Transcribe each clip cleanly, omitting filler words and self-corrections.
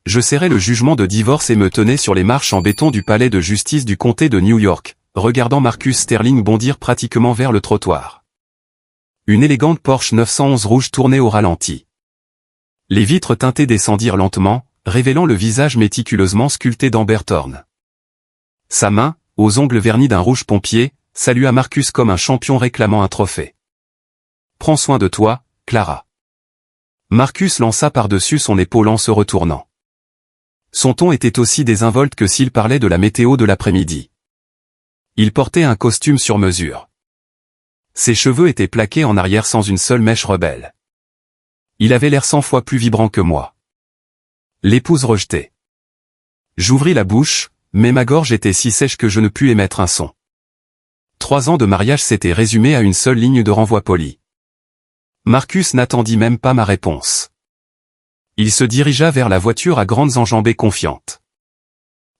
Je serrais le jugement de divorce et me tenais sur les marches en béton du palais de justice du comté de New York, regardant Marcus Sterling bondir pratiquement vers le trottoir. Une élégante Porsche 911 rouge tournait au ralenti. Les vitres teintées descendirent lentement, révélant le visage méticuleusement sculpté d'Amber Thorne. Sa main, aux ongles vernis d'un rouge pompier, salua Marcus comme un champion réclamant un trophée. « Prends soin de toi, Clara. » Marcus lança par-dessus son épaule en se retournant. Son ton était aussi désinvolte que s'il parlait de la météo de l'après-midi. Il portait un costume sur mesure. Ses cheveux étaient plaqués en arrière sans une seule mèche rebelle. Il avait l'air 100 fois plus vibrant que moi. L'épouse rejetée. J'ouvris la bouche, mais ma gorge était si sèche que je ne pus émettre un son. 3 ans de mariage s'étaient résumés à une seule ligne de renvoi poli. Marcus n'attendit même pas ma réponse. Il se dirigea vers la voiture à grandes enjambées confiantes.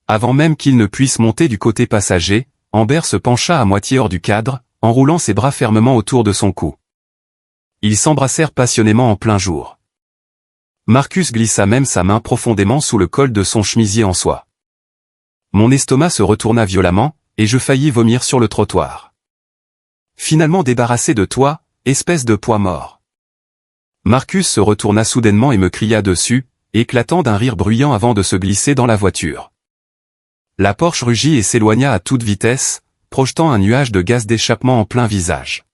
Avant même qu'il ne puisse monter du côté passager, Amber se pencha à moitié hors du cadre, enroulant ses bras fermement autour de son cou. Ils s'embrassèrent passionnément en plein jour. Marcus glissa même sa main profondément sous le col de son chemisier en soie. Mon estomac se retourna violemment, et je faillis vomir sur le trottoir. Finalement débarrassé de toi, espèce de poids mort. Marcus se retourna soudainement et me cria dessus, éclatant d'un rire bruyant avant de se glisser dans la voiture. La Porsche rugit et s'éloigna à toute vitesse, projetant un nuage de gaz d'échappement en plein visage.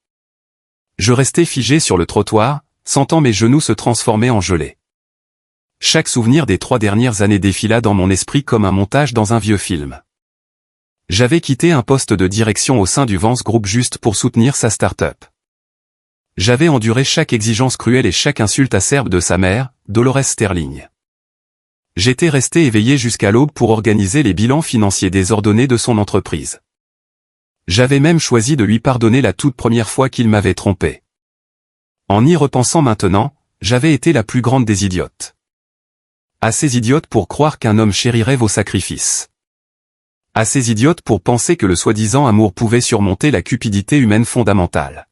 Je restai figé sur le trottoir, sentant mes genoux se transformer en gelée. Chaque souvenir des 3 dernières années défila dans mon esprit comme un montage dans un vieux film. J'avais quitté un poste de direction au sein du Vance Group juste pour soutenir sa start-up. J'avais enduré chaque exigence cruelle et chaque insulte acerbe de sa mère, Dolores Sterling. J'étais resté éveillé jusqu'à l'aube pour organiser les bilans financiers désordonnés de son entreprise. J'avais même choisi de lui pardonner la toute première fois qu'il m'avait trompé. En y repensant maintenant, j'avais été la plus grande des idiotes. Assez idiote pour croire qu'un homme chérirait vos sacrifices. Assez idiote pour penser que le soi-disant amour pouvait surmonter la cupidité humaine fondamentale.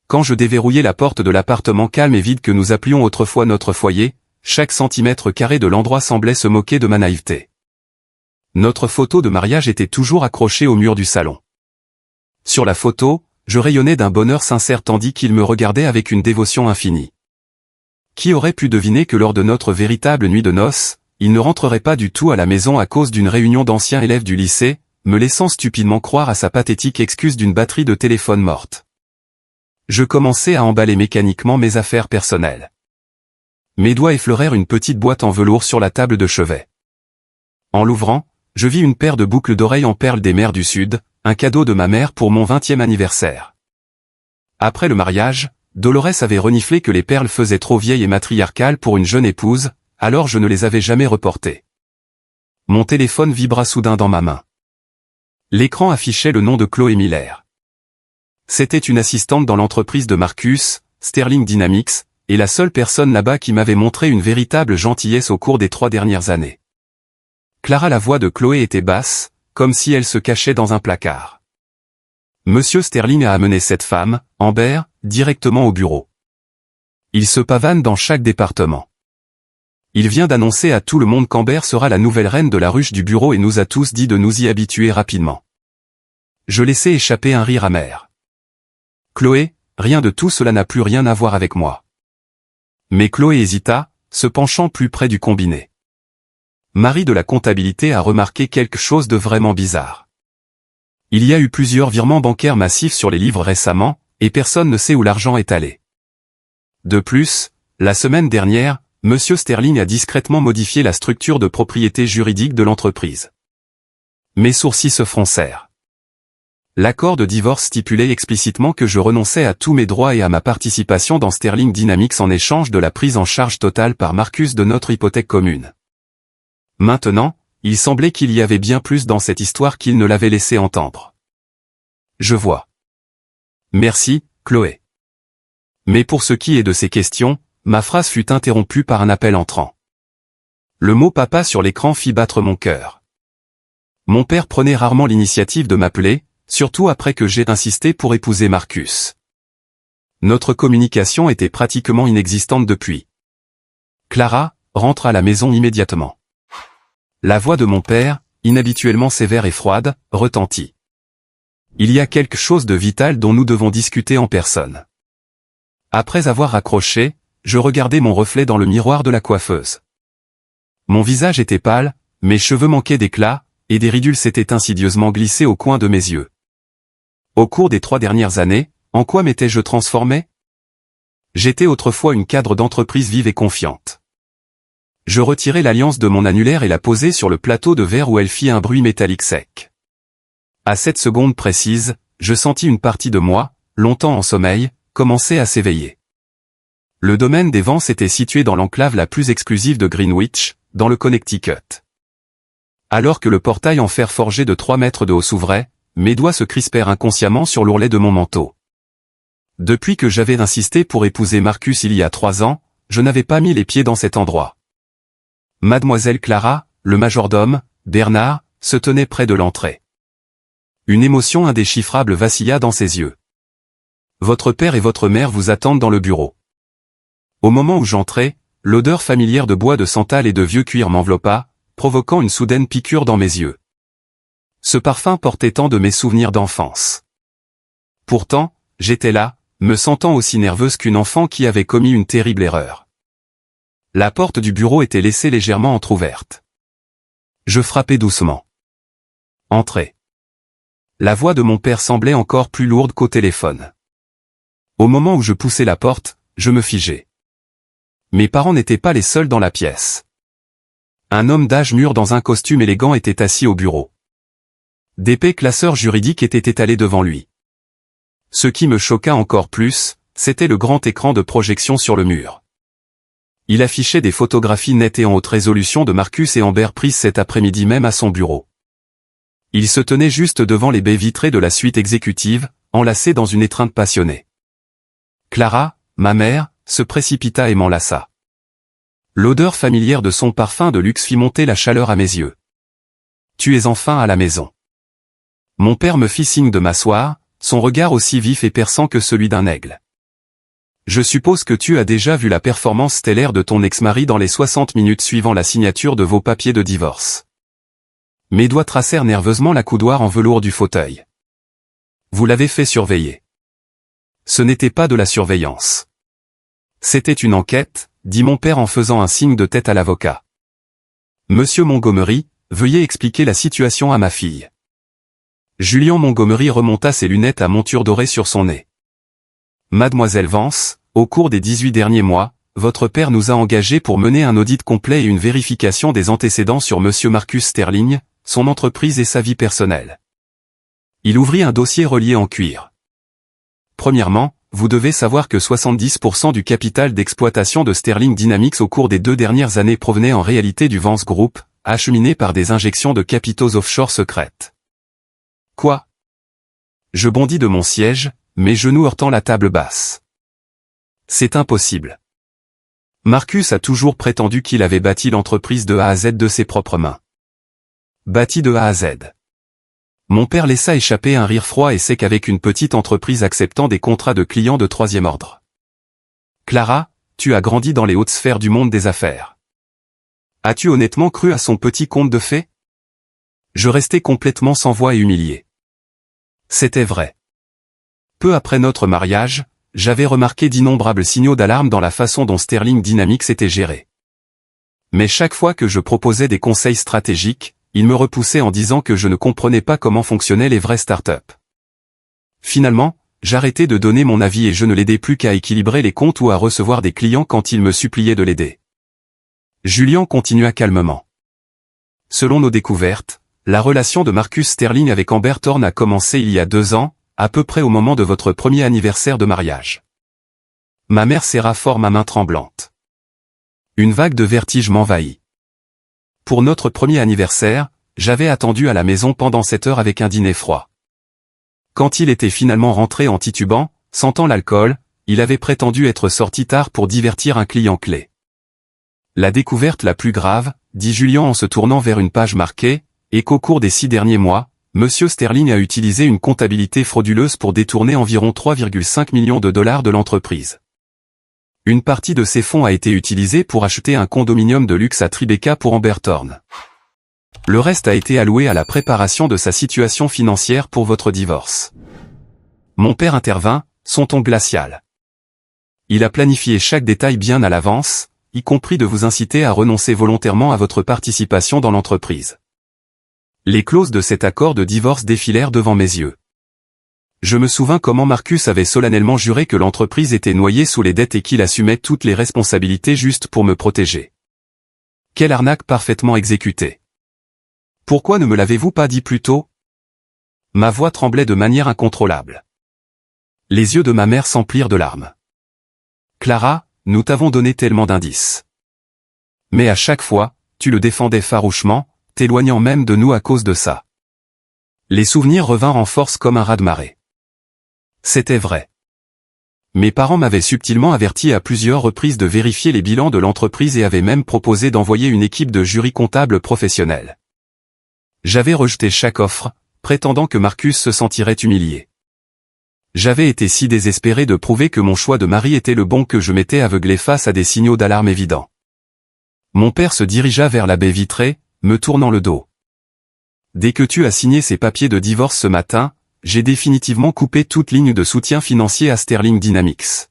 Quand je déverrouillai la porte de l'appartement calme et vide que nous appelions autrefois notre foyer, chaque centimètre carré de l'endroit semblait se moquer de ma naïveté. Notre photo de mariage était toujours accrochée au mur du salon. Sur la photo, je rayonnais d'un bonheur sincère tandis qu'il me regardait avec une dévotion infinie. Qui aurait pu deviner que lors de notre véritable nuit de noces, il ne rentrerait pas du tout à la maison à cause d'une réunion d'anciens élèves du lycée, me laissant stupidement croire à sa pathétique excuse d'une batterie de téléphone morte. Je commençai à emballer mécaniquement mes affaires personnelles. Mes doigts effleurèrent une petite boîte en velours sur la table de chevet. En l'ouvrant, je vis une paire de boucles d'oreilles en perles des mers du Sud, un cadeau de ma mère pour mon 20e anniversaire. Après le mariage, Dolores avait reniflé que les perles faisaient trop vieilles et matriarcales pour une jeune épouse, alors je ne les avais jamais reportées. Mon téléphone vibra soudain dans ma main. L'écran affichait le nom de Chloé Miller. C'était une assistante dans l'entreprise de Marcus, Sterling Dynamics, et la seule personne là-bas qui m'avait montré une véritable gentillesse au cours des 3 dernières années. Clara, la voix de Chloé était basse, comme si elle se cachait dans un placard. Monsieur Sterling a amené cette femme, Amber, directement au bureau. Il se pavane dans chaque département. Il vient d'annoncer à tout le monde qu'Amber sera la nouvelle reine de la ruche du bureau et nous a tous dit de nous y habituer rapidement. Je laissai échapper un rire amer. Chloé, rien de tout cela n'a plus rien à voir avec moi. Mais Chloé hésita, se penchant plus près du combiné. Marie de la comptabilité a remarqué quelque chose de vraiment bizarre. Il y a eu plusieurs virements bancaires massifs sur les livres récemment, et personne ne sait où l'argent est allé. De plus, la semaine dernière, Monsieur Sterling a discrètement modifié la structure de propriété juridique de l'entreprise. Mes sourcils se froncèrent. L'accord de divorce stipulait explicitement que je renonçais à tous mes droits et à ma participation dans Sterling Dynamics en échange de la prise en charge totale par Marcus de notre hypothèque commune. Maintenant, il semblait qu'il y avait bien plus dans cette histoire qu'il ne l'avait laissé entendre. Je vois. Merci, Chloé. Mais pour ce qui est de ces questions, ma phrase fut interrompue par un appel entrant. Le mot papa sur l'écran fit battre mon cœur. Mon père prenait rarement l'initiative de m'appeler, surtout après que j'ai insisté pour épouser Marcus. Notre communication était pratiquement inexistante depuis. Clara, rentre à la maison immédiatement. La voix de mon père, inhabituellement sévère et froide, retentit. Il y a quelque chose de vital dont nous devons discuter en personne. Après avoir raccroché, je regardais mon reflet dans le miroir de la coiffeuse. Mon visage était pâle, mes cheveux manquaient d'éclat, et des ridules s'étaient insidieusement glissées au coin de mes yeux. Au cours des 3 dernières années, en quoi m'étais-je transformé? J'étais autrefois une cadre d'entreprise vive et confiante. Je retirai l'alliance de mon annulaire et la posai sur le plateau de verre où elle fit un bruit métallique sec. À cette seconde précise, je sentis une partie de moi, longtemps en sommeil, commencer à s'éveiller. Le domaine des vents était situé dans l'enclave la plus exclusive de Greenwich, dans le Connecticut. Alors que le portail en fer forgé de 3 mètres de haut s'ouvrait, mes doigts se crispèrent inconsciemment sur l'ourlet de mon manteau. Depuis que j'avais insisté pour épouser Marcus il y a 3 ans, je n'avais pas mis les pieds dans cet endroit. Mademoiselle Clara, le majordome, Bernard, se tenait près de l'entrée. Une émotion indéchiffrable vacilla dans ses yeux. Votre père et votre mère vous attendent dans le bureau. Au moment où j'entrai, l'odeur familière de bois de santal et de vieux cuir m'enveloppa, provoquant une soudaine piqûre dans mes yeux. Ce parfum portait tant de mes souvenirs d'enfance. Pourtant, j'étais là, me sentant aussi nerveuse qu'une enfant qui avait commis une terrible erreur. La porte du bureau était laissée légèrement entr'ouverte. Je frappai doucement. Entrez. La voix de mon père semblait encore plus lourde qu'au téléphone. Au moment où je poussai la porte, je me figeai. Mes parents n'étaient pas les seuls dans la pièce. Un homme d'âge mûr dans un costume élégant était assis au bureau. D'épais classeurs juridiques étaient étalés devant lui. Ce qui me choqua encore plus, c'était le grand écran de projection sur le mur. Il affichait des photographies nettes et en haute résolution de Marcus et Amber prises cet après-midi même à son bureau. Il se tenait juste devant les baies vitrées de la suite exécutive, enlacé dans une étreinte passionnée. Clara, ma mère, se précipita et m'enlaça. L'odeur familière de son parfum de luxe fit monter la chaleur à mes yeux. Tu es enfin à la maison. Mon père me fit signe de m'asseoir, son regard aussi vif et perçant que celui d'un aigle. Je suppose que tu as déjà vu la performance stellaire de ton ex-mari dans les 60 minutes suivant la signature de vos papiers de divorce. Mes doigts tracèrent nerveusement la coudoir en velours du fauteuil. Vous l'avez fait surveiller. Ce n'était pas de la surveillance. C'était une enquête, dit mon père en faisant un signe de tête à l'avocat. Monsieur Montgomery, veuillez expliquer la situation à ma fille. Julian Montgomery remonta ses lunettes à monture dorée sur son nez. Mademoiselle Vance, au cours des 18 derniers mois, votre père nous a engagés pour mener un audit complet et une vérification des antécédents sur monsieur Marcus Sterling, son entreprise et sa vie personnelle. Il ouvrit un dossier relié en cuir. Premièrement, vous devez savoir que 70% du capital d'exploitation de Sterling Dynamics au cours des 2 dernières années provenait en réalité du Vance Group, acheminé par des injections de capitaux offshore secrètes. Quoi? Je bondis de mon siège, mes genoux heurtant la table basse. C'est impossible. Marcus a toujours prétendu qu'il avait bâti l'entreprise de A à Z de ses propres mains. Bâti de A à Z. Mon père laissa échapper un rire froid et sec avec une petite entreprise acceptant des contrats de clients de 3e ordre. Clara, tu as grandi dans les hautes sphères du monde des affaires. As-tu honnêtement cru à son petit conte de fées? Je restai complètement sans voix et humilié. C'était vrai. Peu après notre mariage, j'avais remarqué d'innombrables signaux d'alarme dans la façon dont Sterling Dynamics était géré. Mais chaque fois que je proposais des conseils stratégiques, il me repoussait en disant que je ne comprenais pas comment fonctionnaient les vraies startups. Finalement, j'arrêtai de donner mon avis et je ne l'aidais plus qu'à équilibrer les comptes ou à recevoir des clients quand il me suppliait de l'aider. Julian continua calmement. Selon nos découvertes, la relation de Marcus Sterling avec Amber Thorne a commencé il y a 2 ans, à peu près au moment de votre premier anniversaire de mariage. Ma mère serra fort ma main tremblante. Une vague de vertige m'envahit. Pour notre premier anniversaire, j'avais attendu à la maison pendant 7 heures avec un dîner froid. Quand il était finalement rentré en titubant, sentant l'alcool, il avait prétendu être sorti tard pour divertir un client clé. La découverte la plus grave, dit Julian en se tournant vers une page marquée, est qu'au cours des 6 derniers mois, Monsieur Sterling a utilisé une comptabilité frauduleuse pour détourner environ 3,5 millions de dollars de l'entreprise. Une partie de ces fonds a été utilisée pour acheter un condominium de luxe à Tribeca pour Amber Thorne. Le reste a été alloué à la préparation de sa situation financière pour votre divorce. Mon père intervint, son ton glacial. Il a planifié chaque détail bien à l'avance, y compris de vous inciter à renoncer volontairement à votre participation dans l'entreprise. Les clauses de cet accord de divorce défilèrent devant mes yeux. Je me souvins comment Marcus avait solennellement juré que l'entreprise était noyée sous les dettes et qu'il assumait toutes les responsabilités juste pour me protéger. Quelle arnaque parfaitement exécutée. Pourquoi ne me l'avez-vous pas dit plus tôt? Ma voix tremblait de manière incontrôlable. Les yeux de ma mère s'emplirent de larmes. Clara, nous t'avons donné tellement d'indices. Mais à chaque fois, tu le défendais farouchement, t'éloignant même de nous à cause de ça. Les souvenirs revinrent en force comme un raz-de-marée. C'était vrai. Mes parents m'avaient subtilement averti à plusieurs reprises de vérifier les bilans de l'entreprise et avaient même proposé d'envoyer une équipe de jury comptable professionnel. J'avais rejeté chaque offre, prétendant que Marcus se sentirait humilié. J'avais été si désespéré de prouver que mon choix de mari était le bon que je m'étais aveuglé face à des signaux d'alarme évidents. Mon père se dirigea vers la baie vitrée, me tournant le dos. Dès que tu as signé ces papiers de divorce ce matin, j'ai définitivement coupé toute ligne de soutien financier à Sterling Dynamics.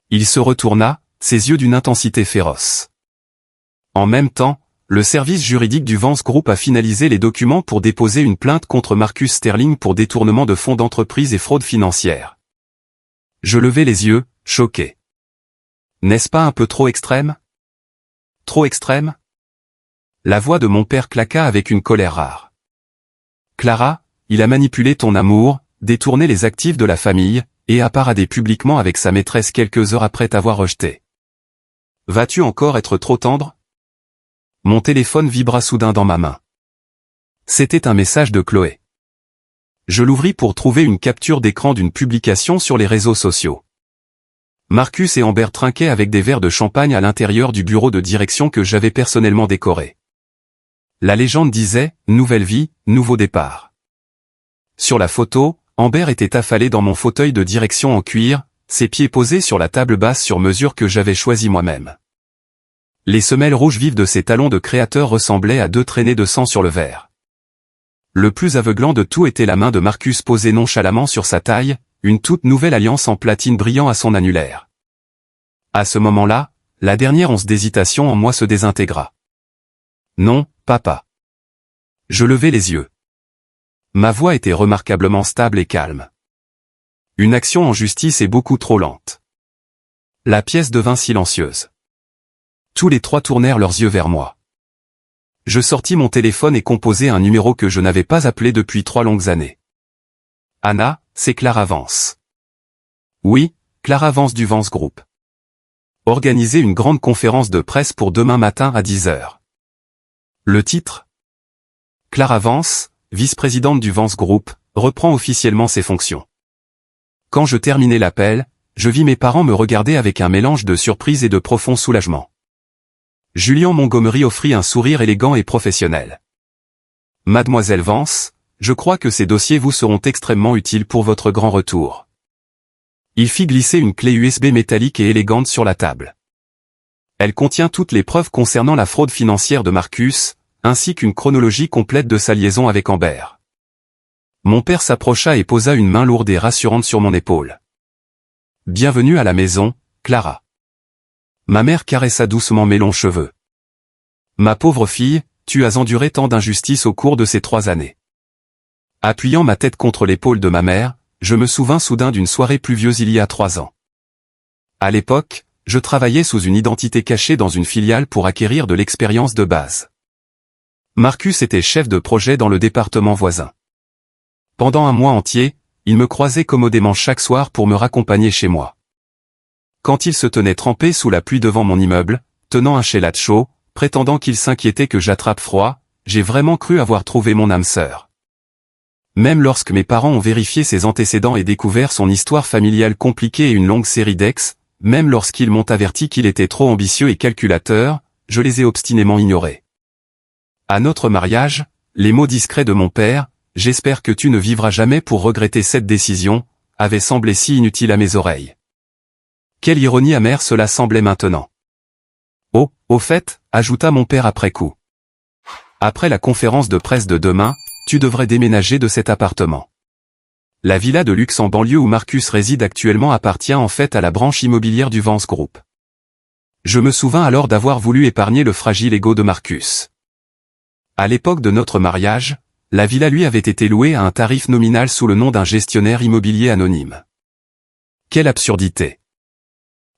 Il se retourna, ses yeux d'une intensité féroce. En même temps, le service juridique du Vance Group a finalisé les documents pour déposer une plainte contre Marcus Sterling pour détournement de fonds d'entreprise et fraude financière. Je levai les yeux, choqué. N'est-ce pas un peu trop extrême? Trop extrême? La voix de mon père claqua avec une colère rare. Clara, il a manipulé ton amour, détourné les actifs de la famille, et a paradé publiquement avec sa maîtresse quelques heures après t'avoir rejeté. Vas-tu encore être trop tendre? Mon téléphone vibra soudain dans ma main. C'était un message de Chloé. Je l'ouvris pour trouver une capture d'écran d'une publication sur les réseaux sociaux. Marcus et Amber trinquaient avec des verres de champagne à l'intérieur du bureau de direction que j'avais personnellement décoré. La légende disait « Nouvelle vie, nouveau départ ». Sur la photo, Amber était affalée dans mon fauteuil de direction en cuir, ses pieds posés sur la table basse sur mesure que j'avais choisie moi-même. Les semelles rouges vives de ses talons de créateur ressemblaient à 2 traînées de sang sur le verre. Le plus aveuglant de tout était la main de Marcus posée nonchalamment sur sa taille, une toute nouvelle alliance en platine brillant à son annulaire. À ce moment-là, la dernière once d'hésitation en moi se désintégra. Non, papa. Je levai les yeux. Ma voix était remarquablement stable et calme. Une action en justice est beaucoup trop lente. La pièce devint silencieuse. Tous les 3 tournèrent leurs yeux vers moi. Je sortis mon téléphone et composai un numéro que je n'avais pas appelé depuis 3 longues années. Anna, c'est Clara Vance. Oui, Clara Vance du Vance Group. Organisez une grande conférence de presse pour demain matin à 10h. Le titre? Clara Vance, vice-présidente du Vance Group, reprend officiellement ses fonctions. Quand je terminai l'appel, je vis mes parents me regarder avec un mélange de surprise et de profond soulagement. Julian Montgomery offrit un sourire élégant et professionnel. Mademoiselle Vance, je crois que ces dossiers vous seront extrêmement utiles pour votre grand retour. Il fit glisser une clé USB métallique et élégante sur la table. Elle contient toutes les preuves concernant la fraude financière de Marcus, ainsi qu'une chronologie complète de sa liaison avec Amber. Mon père s'approcha et posa une main lourde et rassurante sur mon épaule. Bienvenue à la maison, Clara. Ma mère caressa doucement mes longs cheveux. Ma pauvre fille, tu as enduré tant d'injustices au cours de ces 3 années. Appuyant ma tête contre l'épaule de ma mère, je me souvins soudain d'une soirée pluvieuse il y a 3 ans. À l'époque, je travaillais sous une identité cachée dans une filiale pour acquérir de l'expérience de base. Marcus était chef de projet dans le département voisin. Pendant un mois entier, il me croisait commodément chaque soir pour me raccompagner chez moi. Quand il se tenait trempé sous la pluie devant mon immeuble, tenant un chelat chaud, prétendant qu'il s'inquiétait que j'attrape froid, j'ai vraiment cru avoir trouvé mon âme sœur. Même lorsque mes parents ont vérifié ses antécédents et découvert son histoire familiale compliquée et une longue série d'ex, même lorsqu'ils m'ont averti qu'il était trop ambitieux et calculateur, je les ai obstinément ignorés. À notre mariage, les mots discrets de mon père, « J'espère que tu ne vivras jamais pour regretter cette décision », avaient semblé si inutiles à mes oreilles. Quelle ironie amère cela semblait maintenant. Oh, au fait, ajouta mon père après coup. Après la conférence de presse de demain, tu devrais déménager de cet appartement. La villa de luxe en banlieue où Marcus réside actuellement appartient en fait à la branche immobilière du Vance Group. Je me souviens alors d'avoir voulu épargner le fragile ego de Marcus. À l'époque de notre mariage, la villa lui avait été louée à un tarif nominal sous le nom d'un gestionnaire immobilier anonyme. Quelle absurdité!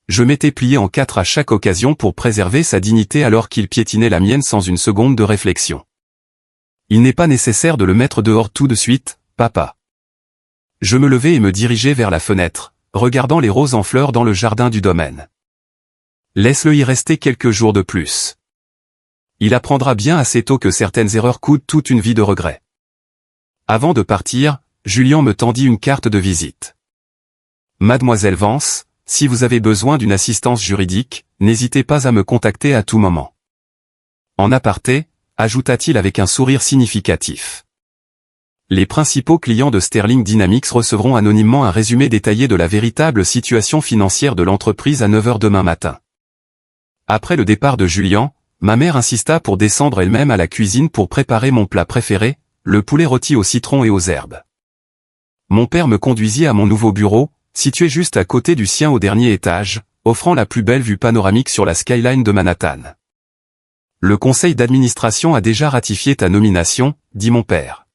Je m'étais plié en quatre à chaque occasion pour préserver sa dignité alors qu'il piétinait la mienne sans une seconde de réflexion. Il n'est pas nécessaire de le mettre dehors tout de suite, papa. Je me levai et me dirigeai vers la fenêtre, regardant les roses en fleurs dans le jardin du domaine. Laisse-le y rester quelques jours de plus. Il apprendra bien assez tôt que certaines erreurs coûtent toute une vie de regrets. Avant de partir, Julien me tendit une carte de visite. Mademoiselle Vance, si vous avez besoin d'une assistance juridique, n'hésitez pas à me contacter à tout moment. En aparté, ajouta-t-il avec un sourire significatif. Les principaux clients de Sterling Dynamics recevront anonymement un résumé détaillé de la véritable situation financière de l'entreprise à 9 h demain matin. Après le départ de Julien, ma mère insista pour descendre elle-même à la cuisine pour préparer mon plat préféré, le poulet rôti au citron et aux herbes. Mon père me conduisit à mon nouveau bureau, situé juste à côté du sien au dernier étage, offrant la plus belle vue panoramique sur la skyline de Manhattan. Le conseil d'administration a déjà ratifié ta nomination, dit mon père.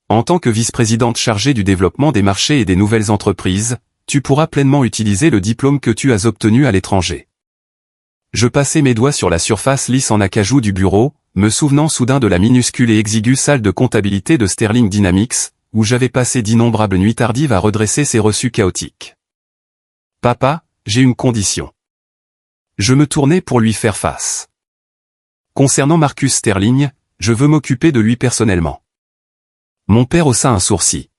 En tant que vice-présidente chargée du développement des marchés et des nouvelles entreprises, tu pourras pleinement utiliser le diplôme que tu as obtenu à l'étranger. Je passai mes doigts sur la surface lisse en acajou du bureau, me souvenant soudain de la minuscule et exiguë salle de comptabilité de Sterling Dynamics, où j'avais passé d'innombrables nuits tardives à redresser ces reçus chaotiques. Papa, j'ai une condition. Je me tournai pour lui faire face. Concernant Marcus Sterling, je veux m'occuper de lui personnellement. Mon père haussa un sourcil.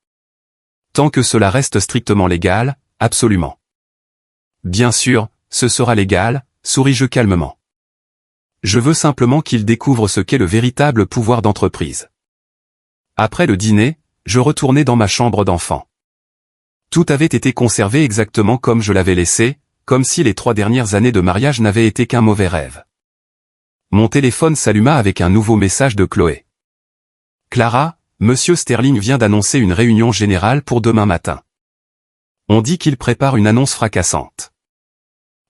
Tant que cela reste strictement légal, absolument. Bien sûr, ce sera légal, souris-je calmement. Je veux simplement qu'il découvre ce qu'est le véritable pouvoir d'entreprise. Après le dîner, je retournai dans ma chambre d'enfant. Tout avait été conservé exactement comme je l'avais laissé, comme si les 3 dernières années de mariage n'avaient été qu'un mauvais rêve. Mon téléphone s'alluma avec un nouveau message de Chloé. Clara, Monsieur Sterling vient d'annoncer une réunion générale pour demain matin. On dit qu'il prépare une annonce fracassante.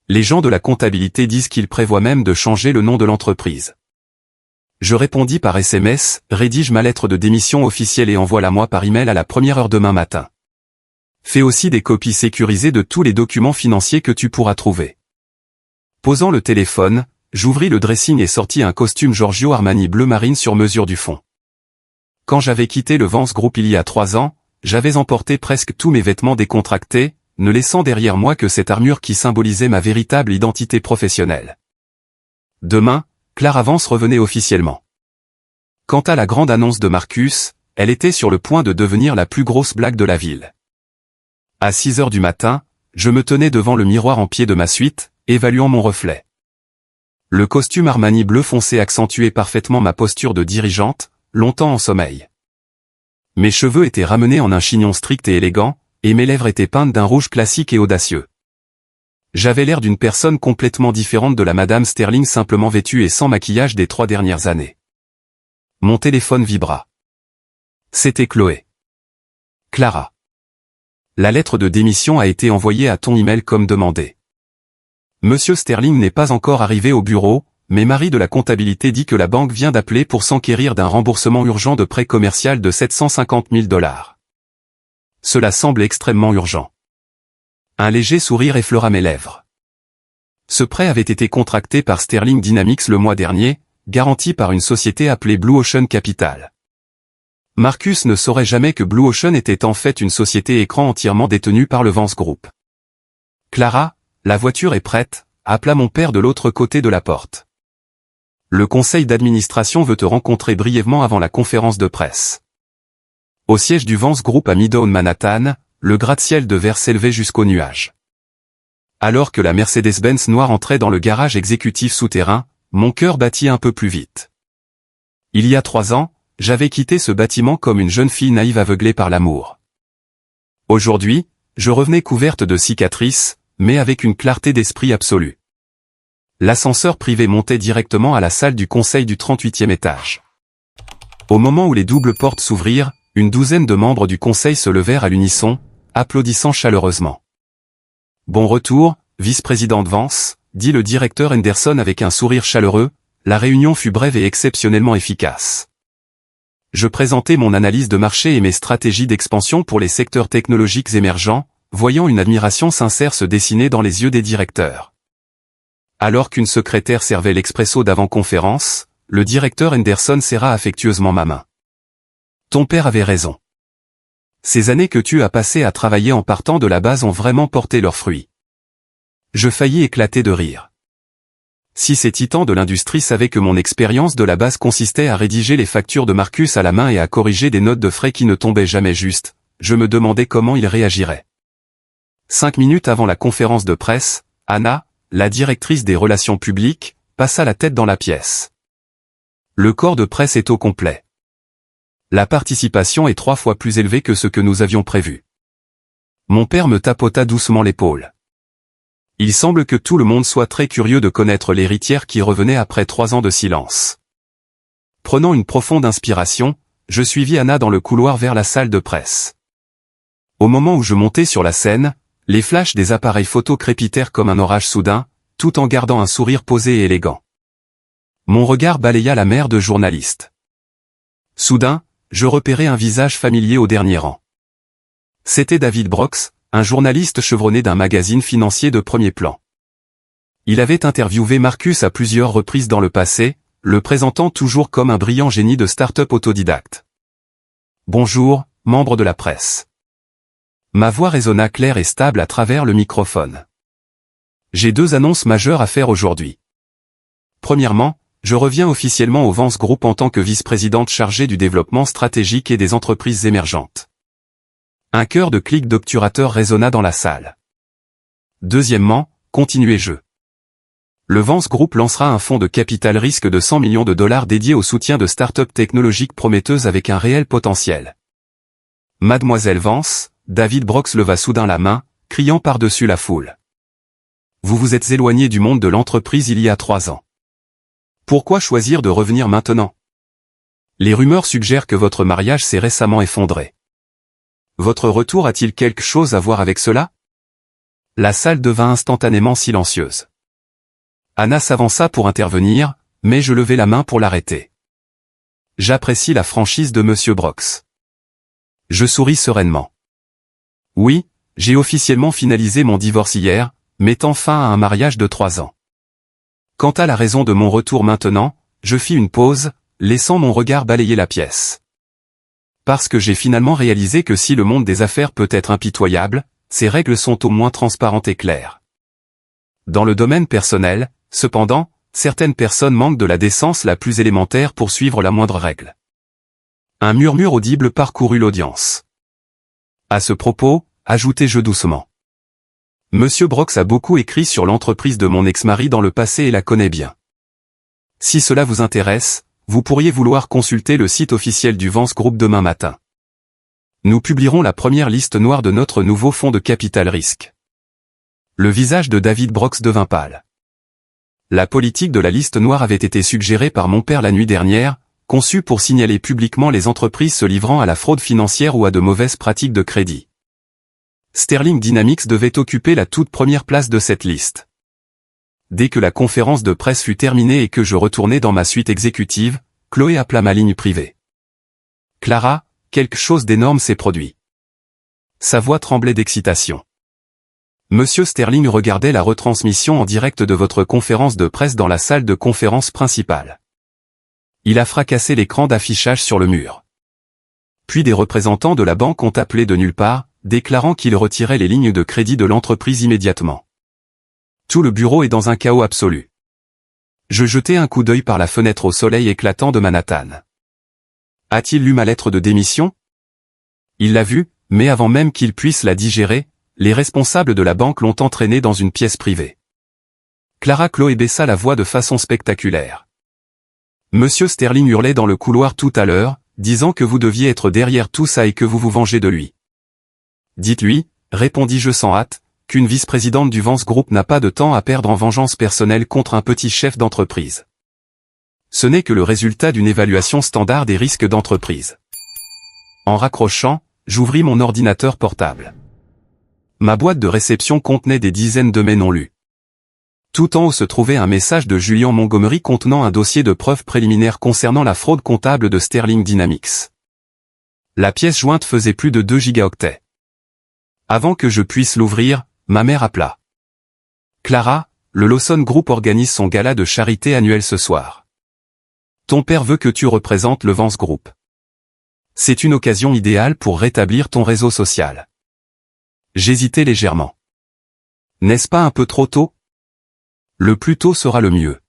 Les gens de la comptabilité disent qu'il prévoit même de changer le nom de l'entreprise. Je répondis par SMS, rédige ma lettre de démission officielle et envoie-la-moi par email à la 1 heure demain matin. Fais aussi des copies sécurisées de tous les documents financiers que tu pourras trouver. Posant le téléphone, j'ouvris le dressing et sortis un costume Giorgio Armani bleu marine sur mesure du fond. Quand j'avais quitté le Vance Group il y a 3 ans, j'avais emporté presque tous mes vêtements décontractés, ne laissant derrière moi que cette armure qui symbolisait ma véritable identité professionnelle. Demain, Clara Vance revenait officiellement. Quant à la grande annonce de Marcus, elle était sur le point de devenir la plus grosse blague de la ville. À 6 h du matin, je me tenais devant le miroir en pied de ma suite, évaluant mon reflet. Le costume Armani bleu foncé accentuait parfaitement ma posture de dirigeante, longtemps en sommeil. Mes cheveux étaient ramenés en un chignon strict et élégant, et mes lèvres étaient peintes d'un rouge classique et audacieux. J'avais l'air d'une personne complètement différente de la Madame Sterling simplement vêtue et sans maquillage des 3 dernières années. Mon téléphone vibra. C'était Chloé. Clara. La lettre de démission a été envoyée à ton email comme demandé. Monsieur Sterling n'est pas encore arrivé au bureau, mais Marie de la comptabilité dit que la banque vient d'appeler pour s'enquérir d'un remboursement urgent de prêt commercial de 750 000 $. Cela semble extrêmement urgent. Un léger sourire effleura mes lèvres. Ce prêt avait été contracté par Sterling Dynamics le mois dernier, garanti par une société appelée Blue Ocean Capital. Marcus ne saurait jamais que Blue Ocean était en fait une société écran entièrement détenue par le Vance Group. Clara, la voiture est prête, appela mon père de l'autre côté de la porte. Le conseil d'administration veut te rencontrer brièvement avant la conférence de presse. Au siège du Vance Group à Midtown Manhattan, le gratte-ciel de verre s'élevait jusqu'aux nuages. Alors que la Mercedes-Benz noire entrait dans le garage exécutif souterrain, mon cœur battit un peu plus vite. Il y a 3 ans, j'avais quitté ce bâtiment comme une jeune fille naïve aveuglée par l'amour. Aujourd'hui, je revenais couverte de cicatrices, mais avec une clarté d'esprit absolue. L'ascenseur privé montait directement à la salle du conseil du 38e étage. Au moment où les doubles portes s'ouvrirent, une douzaine de membres du conseil se levèrent à l'unisson, applaudissant chaleureusement. « Bon retour, vice-présidente Vance », dit le directeur Henderson avec un sourire chaleureux. La réunion fut brève et exceptionnellement efficace. Je présentai mon analyse de marché et mes stratégies d'expansion pour les secteurs technologiques émergents, voyant une admiration sincère se dessiner dans les yeux des directeurs. Alors qu'une secrétaire servait l'expresso d'avant-conférence, le directeur Henderson serra affectueusement ma main. « Ton père avait raison. Ces années que tu as passées à travailler en partant de la base ont vraiment porté leurs fruits. » Je faillis éclater de rire. Si ces titans de l'industrie savaient que mon expérience de la base consistait à rédiger les factures de Marcus à la main et à corriger des notes de frais qui ne tombaient jamais justes, je me demandais comment ils réagiraient. 5 minutes avant la conférence de presse, Anna, la directrice des relations publiques, passa la tête dans la pièce. Le corps de presse est au complet. La participation est 3 fois plus élevée que ce que nous avions prévu. Mon père me tapota doucement l'épaule. Il semble que tout le monde soit très curieux de connaître l'héritière qui revenait après 3 ans de silence. Prenant une profonde inspiration, je suivis Anna dans le couloir vers la salle de presse. Au moment où je montais sur la scène, les flashs des appareils photo crépitèrent comme un orage soudain, tout en gardant un sourire posé et élégant. Mon regard balaya la mer de journalistes. Soudain, je repérai un visage familier au dernier rang. C'était David Brooks, un journaliste chevronné d'un magazine financier de premier plan. Il avait interviewé Marcus à plusieurs reprises dans le passé, le présentant toujours comme un brillant génie de start-up autodidacte. « Bonjour, membre de la presse. » Ma voix résonna claire et stable à travers le microphone. « J'ai 2 annonces majeures à faire aujourd'hui. Premièrement, je reviens officiellement au Vance Group en tant que vice-présidente chargée du développement stratégique et des entreprises émergentes. » Un chœur de clics d'obturateurs résonna dans la salle. Deuxièmement, continuez-je. Le Vance Group lancera un fonds de capital risque de 100 millions de dollars dédié au soutien de start-up technologiques prometteuses avec un réel potentiel. Mademoiselle Vance, David Brooks leva soudain la main, criant par-dessus la foule. Vous vous êtes éloigné du monde de l'entreprise il y a 3 ans. Pourquoi choisir de revenir maintenant? Les rumeurs suggèrent que votre mariage s'est récemment effondré. Votre retour a-t-il quelque chose à voir avec cela? La salle devint instantanément silencieuse. Anna s'avança pour intervenir, mais je levai la main pour l'arrêter. J'apprécie la franchise de Monsieur Brooks. Je souris sereinement. Oui, j'ai officiellement finalisé mon divorce hier, mettant fin à un mariage de 3 ans. Quant à la raison de mon retour maintenant, je fis une pause, laissant mon regard balayer la pièce. Parce que j'ai finalement réalisé que si le monde des affaires peut être impitoyable, ses règles sont au moins transparentes et claires. Dans le domaine personnel, cependant, certaines personnes manquent de la décence la plus élémentaire pour suivre la moindre règle. Un murmure audible parcourut l'audience. À ce propos, ajoutai-je doucement. Monsieur Brooks a beaucoup écrit sur l'entreprise de mon ex-mari dans le passé et la connaît bien. Si cela vous intéresse, vous pourriez vouloir consulter le site officiel du Vance Group demain matin. Nous publierons la première liste noire de notre nouveau fonds de capital risque. Le visage de David Brooks devint pâle. La politique de la liste noire avait été suggérée par mon père la nuit dernière, conçue pour signaler publiquement les entreprises se livrant à la fraude financière ou à de mauvaises pratiques de crédit. Sterling Dynamics devait occuper la toute première place de cette liste. Dès que la conférence de presse fut terminée et que je retournai dans ma suite exécutive, Chloé appela ma ligne privée. « Clara, quelque chose d'énorme s'est produit. » Sa voix tremblait d'excitation. Monsieur Sterling regardait la retransmission en direct de votre conférence de presse dans la salle de conférence principale. Il a fracassé l'écran d'affichage sur le mur. Puis des représentants de la banque ont appelé de nulle part, déclarant qu'ils retiraient les lignes de crédit de l'entreprise immédiatement. Tout le bureau est dans un chaos absolu. Je jetai un coup d'œil par la fenêtre au soleil éclatant de Manhattan. A-t-il lu ma lettre de démission? Il l'a vue, mais avant même qu'il puisse la digérer, les responsables de la banque l'ont entraîné dans une pièce privée. Clara Chloé baissa la voix de façon spectaculaire. Monsieur Sterling hurlait dans le couloir tout à l'heure, disant que vous deviez être derrière tout ça et que vous vous vengez de lui. Dites-lui, répondis-je sans hâte, qu'une vice-présidente du Vance Group n'a pas de temps à perdre en vengeance personnelle contre un petit chef d'entreprise. Ce n'est que le résultat d'une évaluation standard des risques d'entreprise. En raccrochant, j'ouvris mon ordinateur portable. Ma boîte de réception contenait des dizaines de mails non lus. Tout en haut se trouvait un message de Julian Montgomery contenant un dossier de preuves préliminaires concernant la fraude comptable de Sterling Dynamics. La pièce jointe faisait plus de 2 gigaoctets. Avant que je puisse l'ouvrir, ma mère appela. Clara, le Lawson Group organise son gala de charité annuel ce soir. Ton père veut que tu représentes le Vance Group. C'est une occasion idéale pour rétablir ton réseau social. J'hésitais légèrement. N'est-ce pas un peu trop tôt ? Le plus tôt sera le mieux.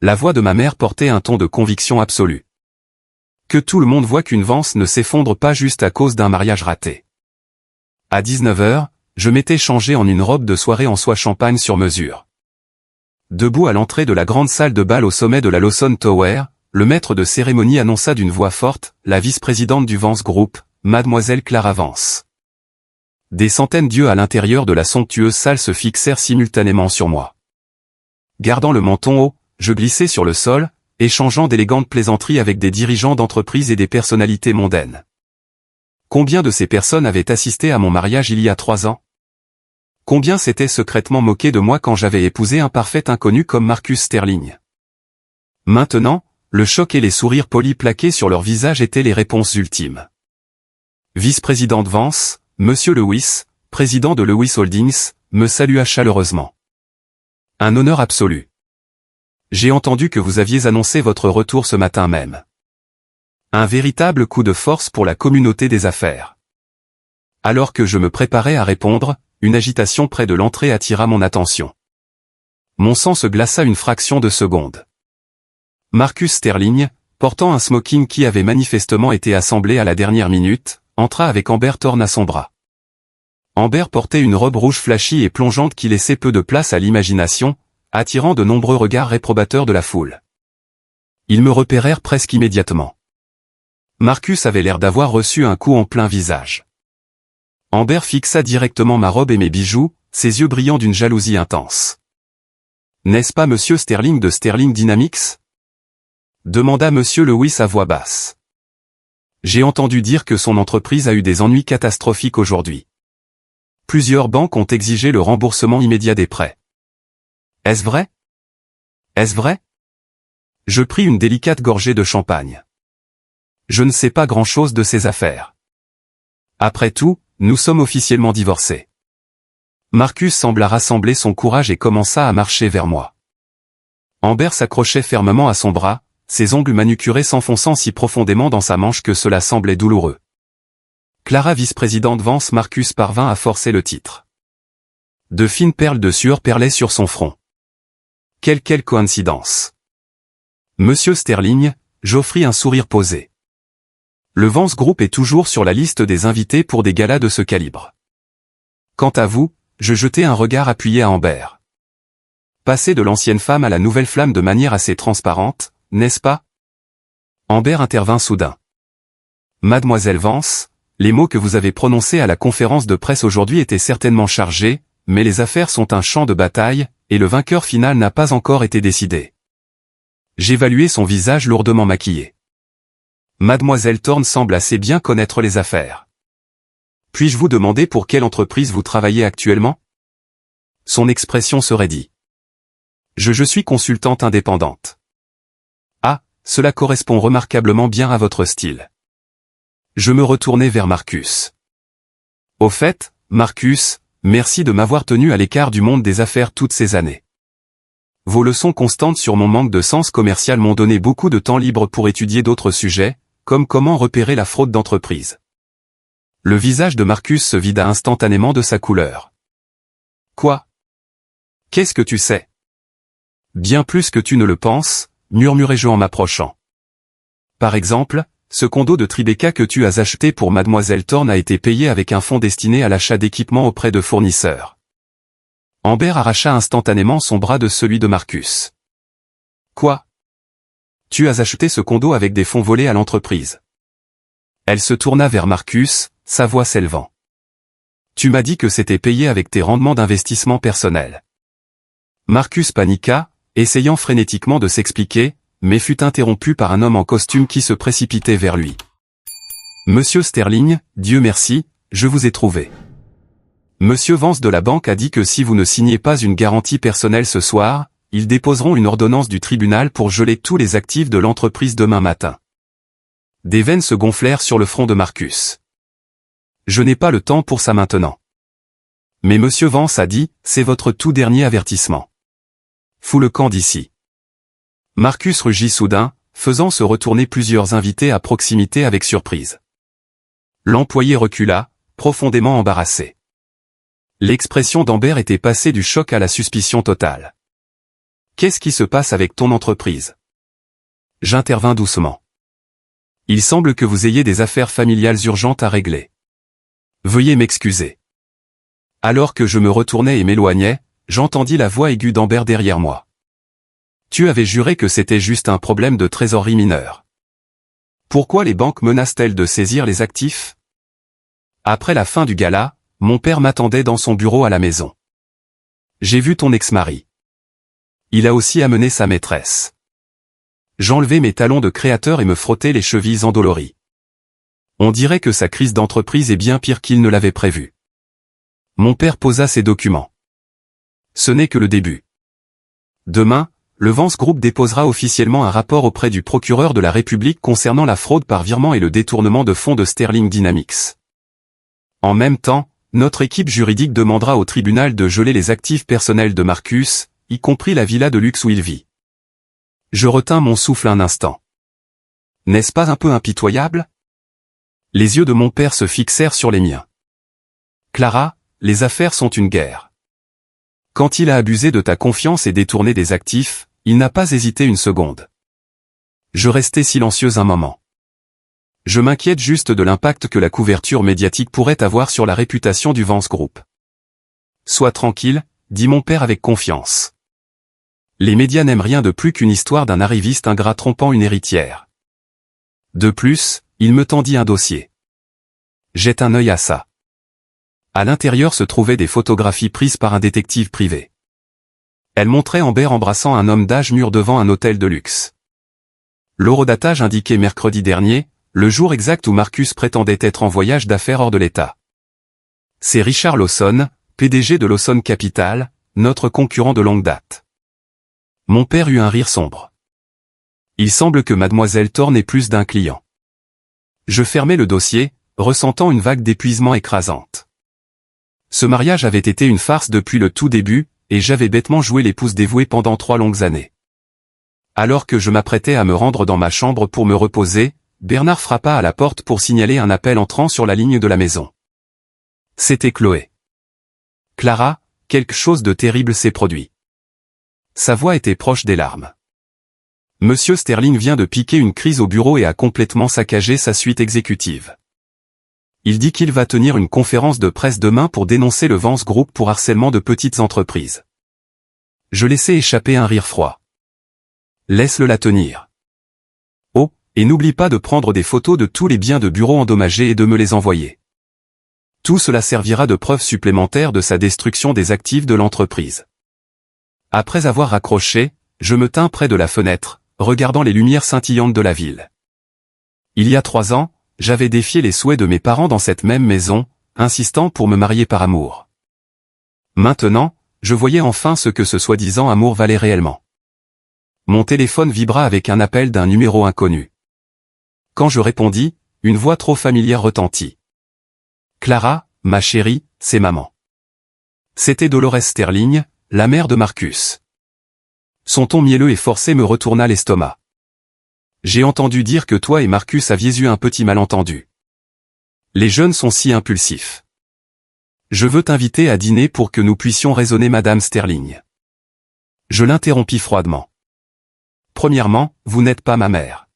La voix de ma mère portait un ton de conviction absolue. Que tout le monde voit qu'une Vance ne s'effondre pas juste à cause d'un mariage raté. À 19h, je m'étais changé en une robe de soirée en soie champagne sur mesure. Debout à l'entrée de la grande salle de bal au sommet de la Lawson Tower, le maître de cérémonie annonça d'une voix forte, la vice-présidente du Vance Group, mademoiselle Clara Vance. Des centaines d'yeux à l'intérieur de la somptueuse salle se fixèrent simultanément sur moi. Gardant le menton haut, je glissai sur le sol, échangeant d'élégantes plaisanteries avec des dirigeants d'entreprise et des personnalités mondaines. Combien de ces personnes avaient assisté à mon mariage il y a 3 ans ? Combien s'étaient secrètement moqués de moi quand j'avais épousé un parfait inconnu comme Marcus Sterling ? Maintenant, le choc et les sourires polis plaqués sur leur visage étaient les réponses ultimes. Vice-présidente Vance, Monsieur Lewis, président de Lewis Holdings, me salua chaleureusement. Un honneur absolu. J'ai entendu que vous aviez annoncé votre retour ce matin même. Un véritable coup de force pour la communauté des affaires. Alors que je me préparais à répondre, une agitation près de l'entrée attira mon attention. Mon sang se glaça une fraction de seconde. Marcus Sterling, portant un smoking qui avait manifestement été assemblé à la dernière minute, entra avec Amber Thorne à son bras. Amber portait une robe rouge flashy et plongeante qui laissait peu de place à l'imagination, attirant de nombreux regards réprobateurs de la foule. Ils me repérèrent presque immédiatement. Marcus avait l'air d'avoir reçu un coup en plein visage. Amber fixa directement ma robe et mes bijoux, ses yeux brillant d'une jalousie intense. « N'est-ce pas Monsieur Sterling de Sterling Dynamics ?» demanda Monsieur Lewis à voix basse. J'ai entendu dire que son entreprise a eu des ennuis catastrophiques aujourd'hui. Plusieurs banques ont exigé le remboursement immédiat des prêts. Est-ce vrai ? Est-ce vrai ? Je pris une délicate gorgée de champagne. Je ne sais pas grand-chose de ces affaires. Après tout, nous sommes officiellement divorcés. Marcus sembla rassembler son courage et commença à marcher vers moi. Amber s'accrochait fermement à son bras, ses ongles manucurés s'enfonçant si profondément dans sa manche que cela semblait douloureux. Clara vice-présidente Vance Marcus parvint à forcer le titre. De fines perles de sueur perlaient sur son front. Quelle coïncidence. Monsieur Sterling, j'offris un sourire posé. Le Vance Group est toujours sur la liste des invités pour des galas de ce calibre. Quant à vous, je jetai un regard appuyé à Amber. Passer de l'ancienne femme à la nouvelle flamme de manière assez transparente, n'est-ce pas ? Amber intervint soudain. Mademoiselle Vance, les mots que vous avez prononcés à la conférence de presse aujourd'hui étaient certainement chargés, mais les affaires sont un champ de bataille, et le vainqueur final n'a pas encore été décidé. J'évaluai son visage lourdement maquillé. Mademoiselle Thorne semble assez bien connaître les affaires. Puis-je vous demander pour quelle entreprise vous travaillez actuellement ? Son expression se raidit. Je suis consultante indépendante. Ah, cela correspond remarquablement bien à votre style. Je me retournai vers Marcus. Au fait, Marcus, merci de m'avoir tenu à l'écart du monde des affaires toutes ces années. Vos leçons constantes sur mon manque de sens commercial m'ont donné beaucoup de temps libre pour étudier d'autres sujets, comme comment repérer la fraude d'entreprise. Le visage de Marcus se vida instantanément de sa couleur. Quoi ? Qu'est-ce que tu sais ? Bien plus que tu ne le penses, murmurai-je en m'approchant. Par exemple, ce condo de Tribeca que tu as acheté pour Mademoiselle Thorne a été payé avec un fonds destiné à l'achat d'équipements auprès de fournisseurs. Amber arracha instantanément son bras de celui de Marcus. Quoi ? Tu as acheté ce condo avec des fonds volés à l'entreprise. Elle se tourna vers Marcus, sa voix s'élevant. Tu m'as dit que c'était payé avec tes rendements d'investissement personnel. Marcus paniqua, essayant frénétiquement de s'expliquer, mais fut interrompu par un homme en costume qui se précipitait vers lui. Monsieur Sterling, Dieu merci, je vous ai trouvé. Monsieur Vance de la banque a dit que si vous ne signez pas une garantie personnelle ce soir, ils déposeront une ordonnance du tribunal pour geler tous les actifs de l'entreprise demain matin. Des veines se gonflèrent sur le front de Marcus. Je n'ai pas le temps pour ça maintenant. Mais Monsieur Vance a dit, c'est votre tout dernier avertissement. Fous le camp d'ici. Marcus rugit soudain, faisant se retourner plusieurs invités à proximité avec surprise. L'employé recula, profondément embarrassé. L'expression d'Amber était passée du choc à la suspicion totale. Qu'est-ce qui se passe avec ton entreprise? J'intervins doucement. Il semble que vous ayez des affaires familiales urgentes à régler. Veuillez m'excuser. Alors que je me retournais et m'éloignais, j'entendis la voix aiguë d'Amber derrière moi. Tu avais juré que c'était juste un problème de trésorerie mineur. Pourquoi les banques menacent-elles de saisir les actifs? Après la fin du gala, mon père m'attendait dans son bureau à la maison. J'ai vu ton ex-mari. Il a aussi amené sa maîtresse. J'enlevai mes talons de créateur et me frottais les chevilles endolories. On dirait que sa crise d'entreprise est bien pire qu'il ne l'avait prévu. Mon père posa ses documents. Ce n'est que le début. Demain, le Vance Group déposera officiellement un rapport auprès du procureur de la République concernant la fraude par virement et le détournement de fonds de Sterling Dynamics. En même temps, notre équipe juridique demandera au tribunal de geler les actifs personnels de Marcus, y compris la villa de luxe où il vit. Je retins mon souffle un instant. N'est-ce pas un peu impitoyable? Les yeux de mon père se fixèrent sur les miens. Clara, les affaires sont une guerre. Quand il a abusé de ta confiance et détourné des actifs, il n'a pas hésité une seconde. Je restai silencieuse un moment. Je m'inquiète juste de l'impact que la couverture médiatique pourrait avoir sur la réputation du Vance Group. Sois tranquille, dit mon père avec confiance. Les médias n'aiment rien de plus qu'une histoire d'un arriviste ingrat trompant une héritière. De plus, il me tendit un dossier. Jette un œil à ça. À l'intérieur se trouvaient des photographies prises par un détective privé. Elle montrait Amber embrassant un homme d'âge mûr devant un hôtel de luxe. L'horodatage indiquait mercredi dernier, le jour exact où Marcus prétendait être en voyage d'affaires hors de l'État. C'est Richard Lawson, PDG de Lawson Capital, notre concurrent de longue date. Mon père eut un rire sombre. Il semble que Mademoiselle Thorne ait plus d'un client. Je fermai le dossier, ressentant une vague d'épuisement écrasante. Ce mariage avait été une farce depuis le tout début, et j'avais bêtement joué l'épouse dévouée pendant 3 longues années. Alors que je m'apprêtais à me rendre dans ma chambre pour me reposer, Bernard frappa à la porte pour signaler un appel entrant sur la ligne de la maison. C'était Chloé. Clara, quelque chose de terrible s'est produit. Sa voix était proche des larmes. Monsieur Sterling vient de piquer une crise au bureau et a complètement saccagé sa suite exécutive. Il dit qu'il va tenir une conférence de presse demain pour dénoncer le Vance Group pour harcèlement de petites entreprises. Je laissai échapper un rire froid. Laisse-le la tenir. Oh, et n'oublie pas de prendre des photos de tous les biens de bureau endommagés et de me les envoyer. Tout cela servira de preuve supplémentaire de sa destruction des actifs de l'entreprise. Après avoir raccroché, je me tins près de la fenêtre, regardant les lumières scintillantes de la ville. Il y a 3 ans, j'avais défié les souhaits de mes parents dans cette même maison, insistant pour me marier par amour. Maintenant, je voyais enfin ce que ce soi-disant amour valait réellement. Mon téléphone vibra avec un appel d'un numéro inconnu. Quand je répondis, une voix trop familière retentit. Clara, ma chérie, c'est maman. C'était Dolores Sterling, la mère de Marcus. Son ton mielleux et forcé me retourna l'estomac. J'ai entendu dire que toi et Marcus aviez eu un petit malentendu. Les jeunes sont si impulsifs. Je veux t'inviter à dîner pour que nous puissions raisonner Madame Sterling. Je l'interrompis froidement. Premièrement, vous n'êtes pas ma mère.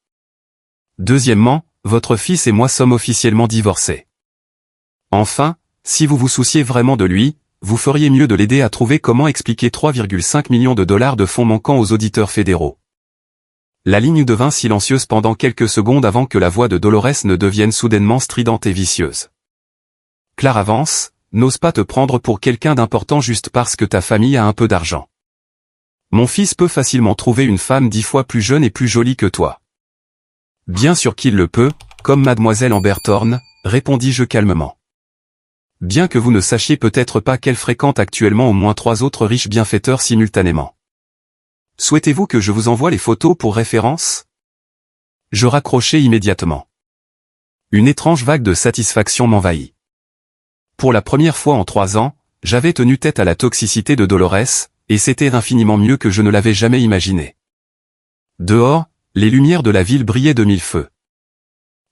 Deuxièmement, votre fils et moi sommes officiellement divorcés. Enfin, si vous vous souciez vraiment de lui, vous feriez mieux de l'aider à trouver comment expliquer 3,5 millions de dollars de fonds manquants aux auditeurs fédéraux. La ligne devint silencieuse pendant quelques secondes avant que la voix de Dolores ne devienne soudainement stridente et vicieuse. Clara Vance, n'ose pas te prendre pour quelqu'un d'important juste parce que ta famille a un peu d'argent. Mon fils peut facilement trouver une femme 10 fois plus jeune et plus jolie que toi. Bien sûr qu'il le peut, comme mademoiselle Amber Thorne, répondis-je calmement. Bien que vous ne sachiez peut-être pas qu'elle fréquente actuellement au moins 3 autres riches bienfaiteurs simultanément. Souhaitez-vous que je vous envoie les photos pour référence? Je raccrochai immédiatement. Une étrange vague de satisfaction m'envahit. Pour la première fois en 3 ans, j'avais tenu tête à la toxicité de Dolores, et c'était infiniment mieux que je ne l'avais jamais imaginé. Dehors, les lumières de la ville brillaient de 1000 feux.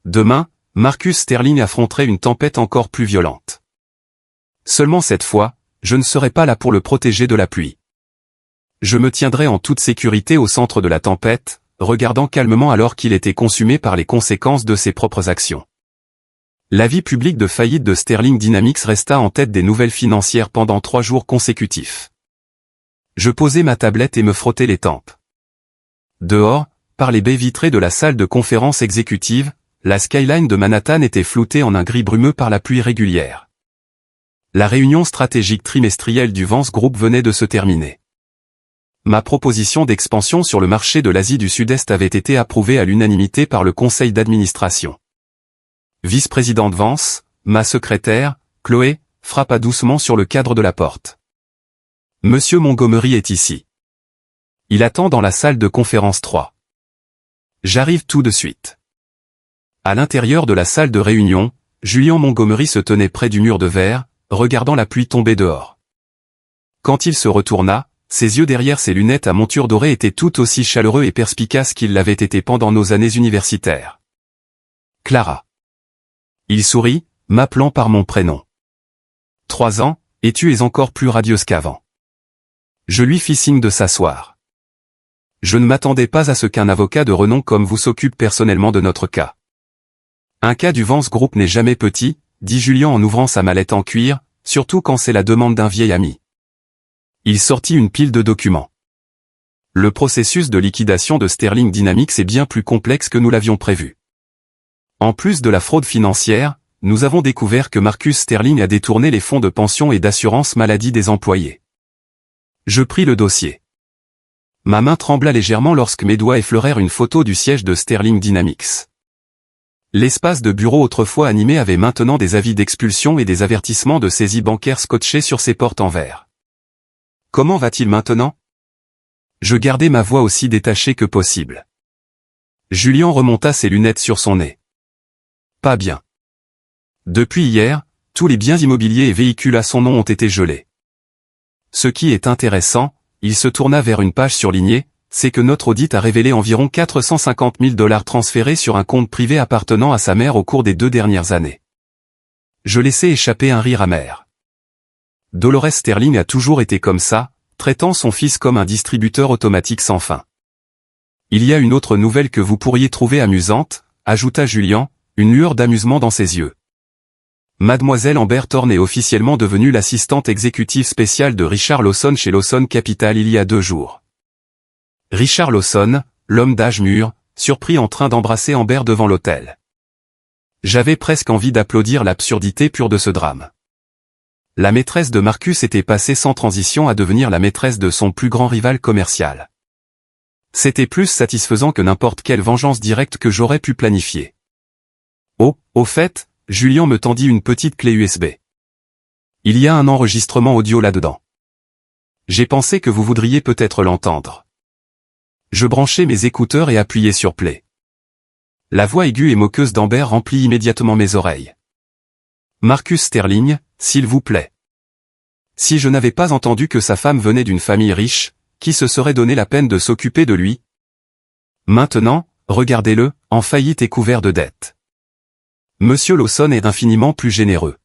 Demain, Marcus Sterling affronterait une tempête encore plus violente. Seulement cette fois, je ne serais pas là pour le protéger de la pluie. Je me tiendrais en toute sécurité au centre de la tempête, regardant calmement alors qu'il était consumé par les conséquences de ses propres actions. L'avis public de faillite de Sterling Dynamics resta en tête des nouvelles financières pendant 3 jours consécutifs. Je posai ma tablette et me frottai les tempes. Dehors, par les baies vitrées de la salle de conférence exécutive, la skyline de Manhattan était floutée en un gris brumeux par la pluie régulière. La réunion stratégique trimestrielle du Vance Group venait de se terminer. Ma proposition d'expansion sur le marché de l'Asie du Sud-Est avait été approuvée à l'unanimité par le conseil d'administration. Vice-présidente Vance, ma secrétaire, Chloé, frappa doucement sur le cadre de la porte. Monsieur Montgomery est ici. Il attend dans la salle de conférence 3. J'arrive tout de suite. À l'intérieur de la salle de réunion, Julian Montgomery se tenait près du mur de verre, regardant la pluie tomber dehors. Quand il se retourna, ses yeux derrière ses lunettes à monture dorée étaient tout aussi chaleureux et perspicaces qu'ils l'avaient été pendant nos années universitaires. Clara. Il sourit, m'appelant par mon prénom. 3 ans, et tu es encore plus radieuse qu'avant. Je lui fis signe de s'asseoir. Je ne m'attendais pas à ce qu'un avocat de renom comme vous s'occupe personnellement de notre cas. Un cas du Vance Group n'est jamais petit, dit Julien en ouvrant sa mallette en cuir, surtout quand c'est la demande d'un vieil ami. Il sortit une pile de documents. Le processus de liquidation de Sterling Dynamics est bien plus complexe que nous l'avions prévu. En plus de la fraude financière, nous avons découvert que Marcus Sterling a détourné les fonds de pension et d'assurance maladie des employés. Je pris le dossier. Ma main trembla légèrement lorsque mes doigts effleurèrent une photo du siège de Sterling Dynamics. L'espace de bureau autrefois animé avait maintenant des avis d'expulsion et des avertissements de saisie bancaire scotchés sur ses portes en verre. Comment va-t-il maintenant? Je gardai ma voix aussi détachée que possible. Julien remonta ses lunettes sur son nez. Pas bien. Depuis hier, tous les biens immobiliers et véhicules à son nom ont été gelés. Ce qui est intéressant, il se tourna vers une page surlignée, c'est que notre audit a révélé environ 450 000 $ transférés sur un compte privé appartenant à sa mère au cours des 2 dernières années. Je laissai échapper un rire amer. Dolores Sterling a toujours été comme ça, traitant son fils comme un distributeur automatique sans fin. Il y a une autre nouvelle que vous pourriez trouver amusante, ajouta Julien, une lueur d'amusement dans ses yeux. Mademoiselle Amber Thorne est officiellement devenue l'assistante exécutive spéciale de Richard Lawson chez Lawson Capital il y a 2 jours. Richard Lawson, l'homme d'âge mûr, surpris en train d'embrasser Amber devant l'hôtel. J'avais presque envie d'applaudir l'absurdité pure de ce drame. La maîtresse de Marcus était passée sans transition à devenir la maîtresse de son plus grand rival commercial. C'était plus satisfaisant que n'importe quelle vengeance directe que j'aurais pu planifier. Oh, au fait, Julien me tendit une petite clé USB. Il y a un enregistrement audio là-dedans. J'ai pensé que vous voudriez peut-être l'entendre. Je branchai mes écouteurs et appuyai sur play. La voix aiguë et moqueuse d'Amber remplit immédiatement mes oreilles. Marcus Sterling, s'il vous plaît. Si je n'avais pas entendu que sa femme venait d'une famille riche, qui se serait donné la peine de s'occuper de lui? Maintenant, regardez-le, en faillite et couvert de dettes. Monsieur Lawson est infiniment plus généreux.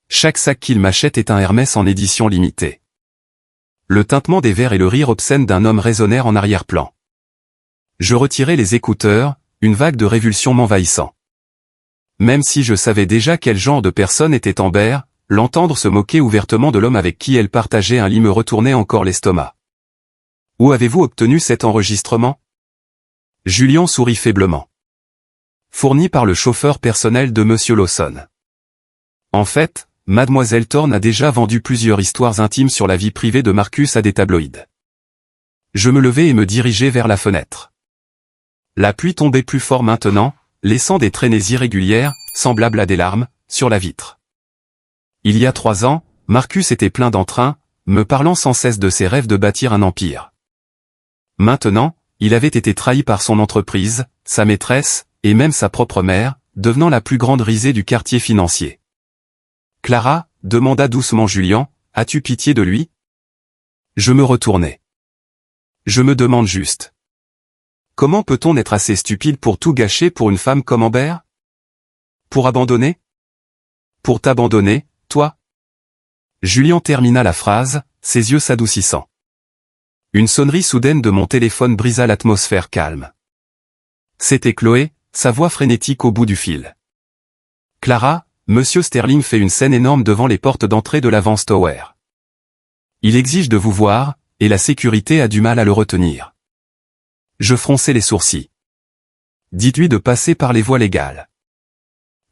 Chaque sac qu'il m'achète est un Hermès en édition limitée. Le tintement des verres et le rire obscène d'un homme résonnèrent en arrière-plan. Je retirai les écouteurs, une vague de révulsion m'envahissant. Même si je savais déjà quel genre de personne était Amber, l'entendre se moquer ouvertement de l'homme avec qui elle partageait un lit me retournait encore l'estomac. Où avez-vous obtenu cet enregistrement? Julien sourit faiblement. Fourni par le chauffeur personnel de Monsieur Lawson. En fait, Mademoiselle Thorne a déjà vendu plusieurs histoires intimes sur la vie privée de Marcus à des tabloïds. Je me levai et me dirigeai vers la fenêtre. La pluie tombait plus fort maintenant, laissant des traînées irrégulières, semblables à des larmes, sur la vitre. Il y a 3 ans, Marcus était plein d'entrain, me parlant sans cesse de ses rêves de bâtir un empire. Maintenant, il avait été trahi par son entreprise, sa maîtresse, et même sa propre mère, devenant la plus grande risée du quartier financier. « Clara, » demanda doucement Julien, « as-tu pitié de lui ?» Je me retournai. Je me demande juste. Comment peut-on être assez stupide pour tout gâcher pour une femme comme Amber? Pour abandonner? Pour t'abandonner, toi? Julien termina la phrase, ses yeux s'adoucissant. Une sonnerie soudaine de mon téléphone brisa l'atmosphère calme. C'était Chloé, sa voix frénétique au bout du fil. « Clara, Monsieur Sterling fait une scène énorme devant les portes d'entrée de la Vance Tower. Il exige de vous voir, et la sécurité a du mal à le retenir. » Je fronçai les sourcils. « Dites-lui de passer par les voies légales.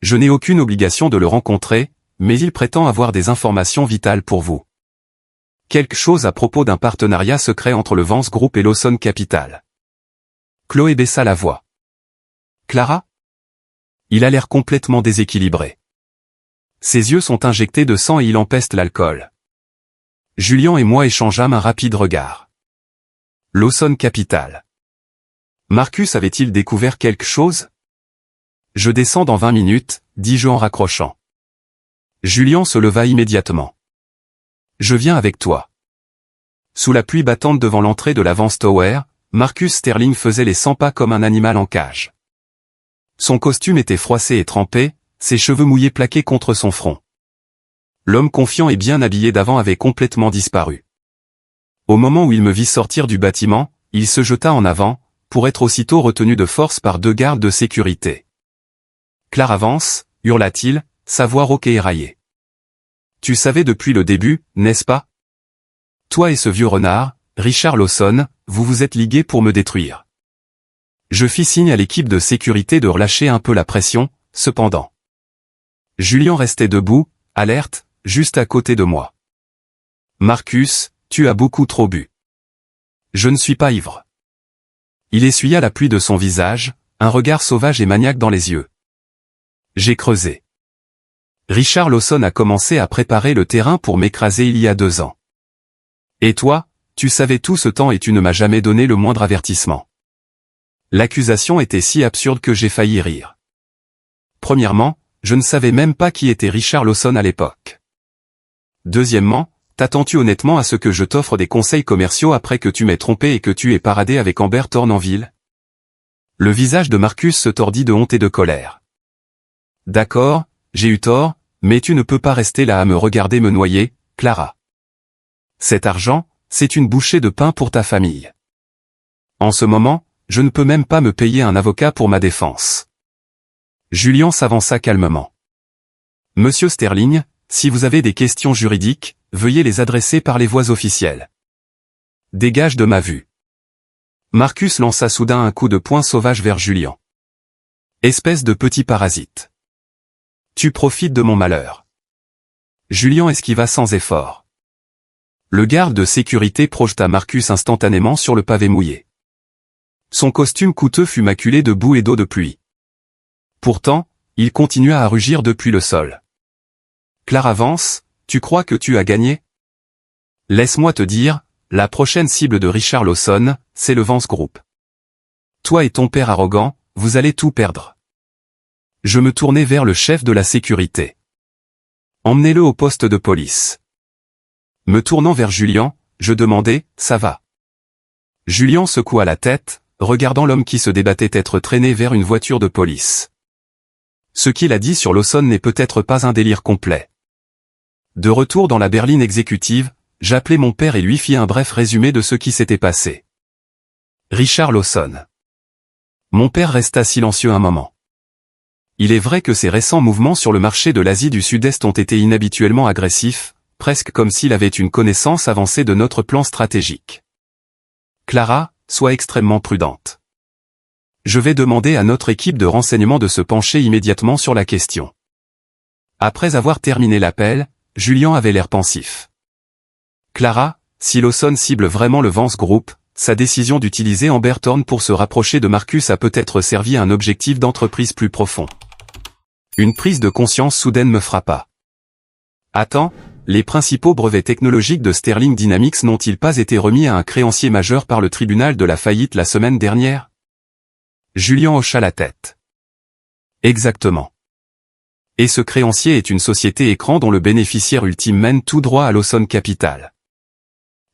Je n'ai aucune obligation de le rencontrer, mais il prétend avoir des informations vitales pour vous. Quelque chose à propos d'un partenariat secret entre le Vance Group et Lawson Capital. » Chloé baissa la voix. « Clara ? » Il a l'air complètement déséquilibré. Ses yeux sont injectés de sang et il empeste l'alcool. Julien et moi échangeâmes un rapide regard. Lawson Capital. Marcus avait-il découvert quelque chose? Je descends dans 20 minutes, dis-je en raccrochant. Julien se leva immédiatement. Je viens avec toi. Sous la pluie battante devant l'entrée de la Vance Tower, Marcus Sterling faisait les 100 pas comme un animal en cage. Son costume était froissé et trempé, ses cheveux mouillés plaqués contre son front. L'homme confiant et bien habillé d'avant avait complètement disparu. Au moment où il me vit sortir du bâtiment, il se jeta en avant, pour être aussitôt retenu de force par 2 gardes de sécurité. « Clara Vance » hurla-t-il, sa voix rauque et éraillée. « Tu savais depuis le début, n'est-ce pas? Toi et ce vieux renard, Richard Lawson, vous vous êtes ligués pour me détruire. » Je fis signe à l'équipe de sécurité de relâcher un peu la pression, cependant. Julien restait debout, alerte, juste à côté de moi. « Marcus, tu as beaucoup trop bu. »« Je ne suis pas ivre. » Il essuya la pluie de son visage, un regard sauvage et maniaque dans les yeux. J'ai creusé. Richard Lawson a commencé à préparer le terrain pour m'écraser il y a 2 ans. Et toi, tu savais tout ce temps et tu ne m'as jamais donné le moindre avertissement. L'accusation était si absurde que j'ai failli rire. Premièrement, je ne savais même pas qui était Richard Lawson à l'époque. Deuxièmement, t'attends-tu honnêtement à ce que je t'offre des conseils commerciaux après que tu m'aies trompé et que tu aies paradé avec Amber Thorne en ville? Le visage de Marcus se tordit de honte et de colère. D'accord, j'ai eu tort, mais tu ne peux pas rester là à me regarder me noyer, Clara. Cet argent, c'est une bouchée de pain pour ta famille. En ce moment, je ne peux même pas me payer un avocat pour ma défense. Julien s'avança calmement. Monsieur Sterling, si vous avez des questions juridiques, veuillez les adresser par les voies officielles. Dégage de ma vue. Marcus lança soudain un coup de poing sauvage vers Julien. Espèce de petit parasite. Tu profites de mon malheur. Julien esquiva sans effort. Le garde de sécurité projeta Marcus instantanément sur le pavé mouillé. Son costume coûteux fut maculé de boue et d'eau de pluie. Pourtant, il continua à rugir depuis le sol. « Clara Vance, tu crois que tu as gagné? Laisse-moi te dire, la prochaine cible de Richard Lawson, c'est le Vance Group. Toi et ton père arrogant, vous allez tout perdre. » Je me tournai vers le chef de la sécurité. « Emmenez-le au poste de police. » Me tournant vers Julien, je demandai, « Ça va ?» Julien secoua la tête, regardant l'homme qui se débattait être traîné vers une voiture de police. Ce qu'il a dit sur Lawson n'est peut-être pas un délire complet. De retour dans la berline exécutive, j'appelai mon père et lui fis un bref résumé de ce qui s'était passé. Richard Lawson. Mon père resta silencieux un moment. Il est vrai que ses récents mouvements sur le marché de l'Asie du Sud-Est ont été inhabituellement agressifs, presque comme s'il avait une connaissance avancée de notre plan stratégique. Clara, sois extrêmement prudente. Je vais demander à notre équipe de renseignement de se pencher immédiatement sur la question. Après avoir terminé l'appel, Julian avait l'air pensif. Clara, si Lawson cible vraiment le Vance Group, sa décision d'utiliser Amber Thorne pour se rapprocher de Marcus a peut-être servi à un objectif d'entreprise plus profond. Une prise de conscience soudaine me frappa. Attends, les principaux brevets technologiques de Sterling Dynamics n'ont-ils pas été remis à un créancier majeur par le tribunal de la faillite la semaine dernière? Julian hocha la tête. Exactement. Et ce créancier est une société écran dont le bénéficiaire ultime mène tout droit à Lawson Capital.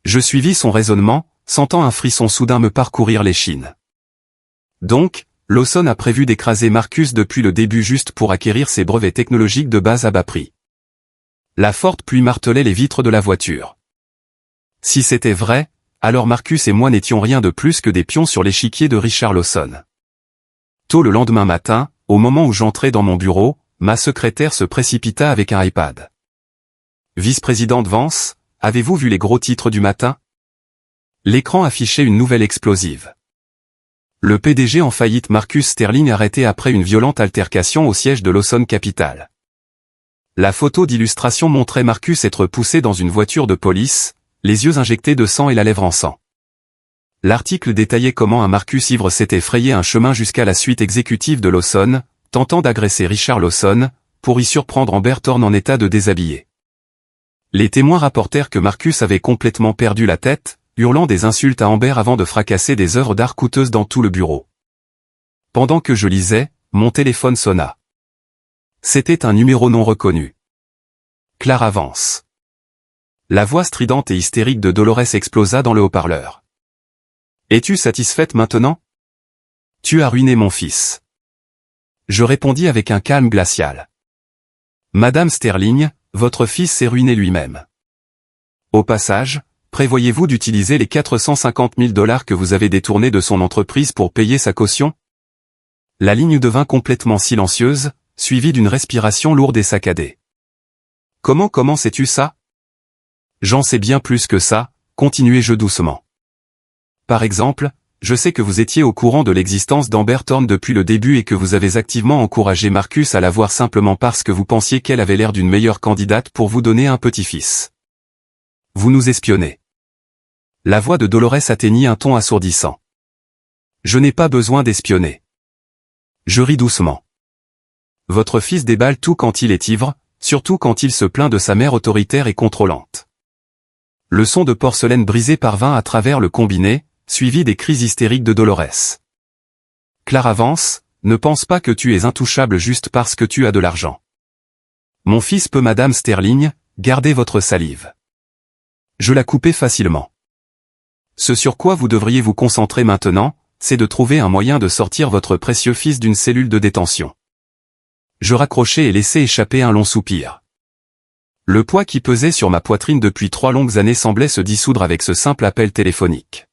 Je suivis son raisonnement, sentant un frisson soudain me parcourir l'échine. Donc, Lawson a prévu d'écraser Marcus depuis le début juste pour acquérir ses brevets technologiques de base à bas prix. La forte pluie martelait les vitres de la voiture. Si c'était vrai, alors Marcus et moi n'étions rien de plus que des pions sur l'échiquier de Richard Lawson. Tôt le lendemain matin, au moment où j'entrais dans mon bureau, ma secrétaire se précipita avec un iPad. « Vice-présidente Vance, avez-vous vu les gros titres du matin ?» L'écran affichait une nouvelle explosive. Le PDG en faillite Marcus Sterling arrêté après une violente altercation au siège de Lawson Capital. La photo d'illustration montrait Marcus être poussé dans une voiture de police, les yeux injectés de sang et la lèvre en sang. L'article détaillait comment un Marcus ivre s'était frayé un chemin jusqu'à la suite exécutive de Lawson, tentant d'agresser Richard Lawson, pour y surprendre Amber Thorne en état de déshabiller. Les témoins rapportèrent que Marcus avait complètement perdu la tête, hurlant des insultes à Amber avant de fracasser des œuvres d'art coûteuses dans tout le bureau. Pendant que je lisais, mon téléphone sonna. C'était un numéro non reconnu. Clara Vance. La voix stridente et hystérique de Dolores explosa dans le haut-parleur. « Es-tu satisfaite maintenant? Tu as ruiné mon fils. » Je répondis avec un calme glacial. « Madame Sterling, votre fils s'est ruiné lui-même. Au passage, prévoyez-vous d'utiliser les 450 000 $ que vous avez détournés de son entreprise pour payer sa caution? » La ligne devint complètement silencieuse, suivie d'une respiration lourde et saccadée. « Comment sais-tu ça? » J'en sais bien plus que ça, continuai-je doucement. Par exemple, je sais que vous étiez au courant de l'existence d'Amber Thorne depuis le début et que vous avez activement encouragé Marcus à la voir simplement parce que vous pensiez qu'elle avait l'air d'une meilleure candidate pour vous donner un petit-fils. Vous nous espionnez. La voix de Dolores atteignit un ton assourdissant. Je n'ai pas besoin d'espionner. Je ris doucement. Votre fils déballe tout quand il est ivre, surtout quand il se plaint de sa mère autoritaire et contrôlante. Le son de porcelaine brisée parvint à travers le combiné, suivi des cris hystériques de Dolores. Clara Vance, ne pense pas que tu es intouchable juste parce que tu as de l'argent. Mon fils peut Madame Sterling, gardez votre salive. Je la coupais facilement. Ce sur quoi vous devriez vous concentrer maintenant, c'est de trouver un moyen de sortir votre précieux fils d'une cellule de détention. Je raccrochai et laissai échapper un long soupir. Le poids qui pesait sur ma poitrine depuis 3 longues années semblait se dissoudre avec ce simple appel téléphonique.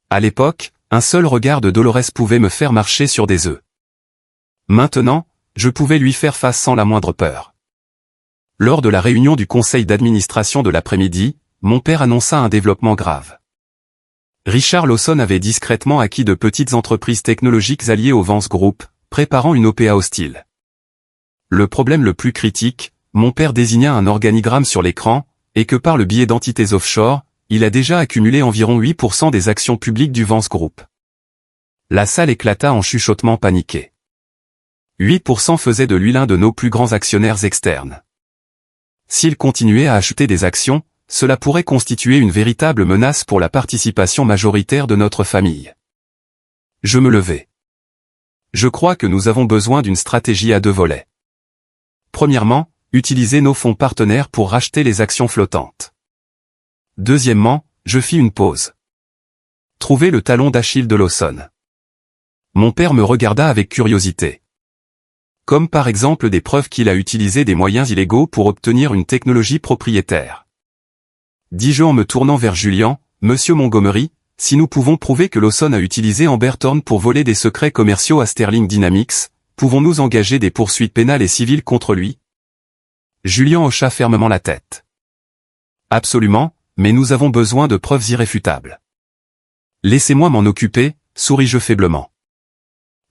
À l'époque, un seul regard de Dolores pouvait me faire marcher sur des œufs. Maintenant, je pouvais lui faire face sans la moindre peur. Lors de la réunion du conseil d'administration de l'après-midi, mon père annonça un développement grave. Richard Lawson avait discrètement acquis de petites entreprises technologiques alliées au Vance Group, préparant une OPA hostile. Le problème le plus critique, mon père désigna un organigramme sur l'écran, et que par le biais d'entités offshore, il a déjà accumulé environ 8% des actions publiques du Vance Group. La salle éclata en chuchotements paniqués. 8% faisait de lui l'un de nos plus grands actionnaires externes. S'il continuait à acheter des actions, cela pourrait constituer une véritable menace pour la participation majoritaire de notre famille. Je me levai. Je crois que nous avons besoin d'une stratégie à 2 volets. Premièrement, utiliser nos fonds partenaires pour racheter les actions flottantes. Deuxièmement, je fis une pause. Trouver le talon d'Achille de Lawson. Mon père me regarda avec curiosité. Comme par exemple des preuves qu'il a utilisé des moyens illégaux pour obtenir une technologie propriétaire. Dis-je en me tournant vers Julian, Monsieur Montgomery, si nous pouvons prouver que Lawson a utilisé Amber Thorne pour voler des secrets commerciaux à Sterling Dynamics, pouvons-nous engager des poursuites pénales et civiles contre lui? Julian hocha fermement la tête. Absolument, mais nous avons besoin de preuves irréfutables. Laissez-moi m'en occuper, souris-je faiblement.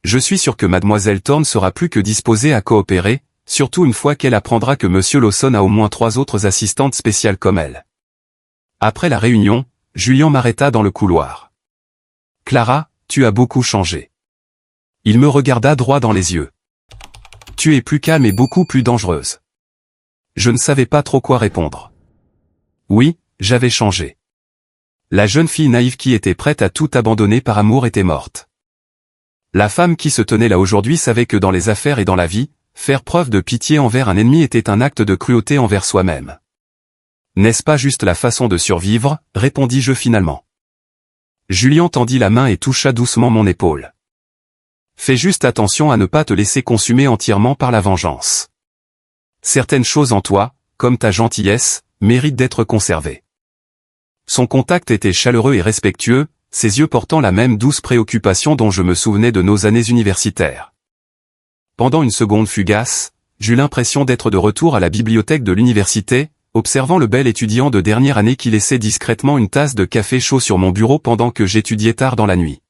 Je suis sûr que Mademoiselle Thorne sera plus que disposée à coopérer, surtout une fois qu'elle apprendra que Monsieur Lawson a au moins 3 autres assistantes spéciales comme elle. Après la réunion, Julian m'arrêta dans le couloir. « Clara, tu as beaucoup changé. » Il me regarda droit dans les yeux. « Tu es plus calme et beaucoup plus dangereuse. » Je ne savais pas trop quoi répondre. Oui, j'avais changé. La jeune fille naïve qui était prête à tout abandonner par amour était morte. La femme qui se tenait là aujourd'hui savait que dans les affaires et dans la vie, faire preuve de pitié envers un ennemi était un acte de cruauté envers soi-même. « N'est-ce pas juste la façon de survivre ?» répondis-je finalement. Julian tendit la main et toucha doucement mon épaule. « Fais juste attention à ne pas te laisser consumer entièrement par la vengeance. Certaines choses en toi, comme ta gentillesse, méritent d'être conservées. » Son contact était chaleureux et respectueux, ses yeux portant la même douce préoccupation dont je me souvenais de nos années universitaires. Pendant une seconde fugace, j'eus l'impression d'être de retour à la bibliothèque de l'université, observant le bel étudiant de dernière année qui laissait discrètement une tasse de café chaud sur mon bureau pendant que j'étudiais tard dans la nuit.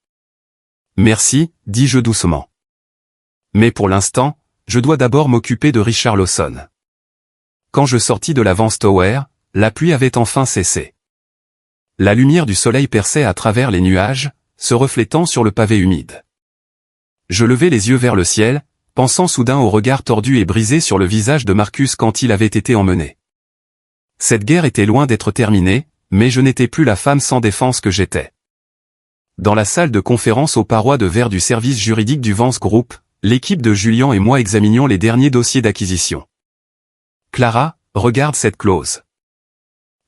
« Merci » dis-je doucement. « Mais pour l'instant, je dois d'abord m'occuper de Richard Lawson. » Quand je sortis de la Vance Tower, la pluie avait enfin cessé. La lumière du soleil perçait à travers les nuages, se reflétant sur le pavé humide. Je levai les yeux vers le ciel, pensant soudain au regard tordu et brisé sur le visage de Marcus quand il avait été emmené. Cette guerre était loin d'être terminée, mais je n'étais plus la femme sans défense que j'étais. Dans la salle de conférence aux parois de verre du service juridique du Vance Group, l'équipe de Julian et moi examinions les derniers dossiers d'acquisition. « Clara, regarde cette clause. »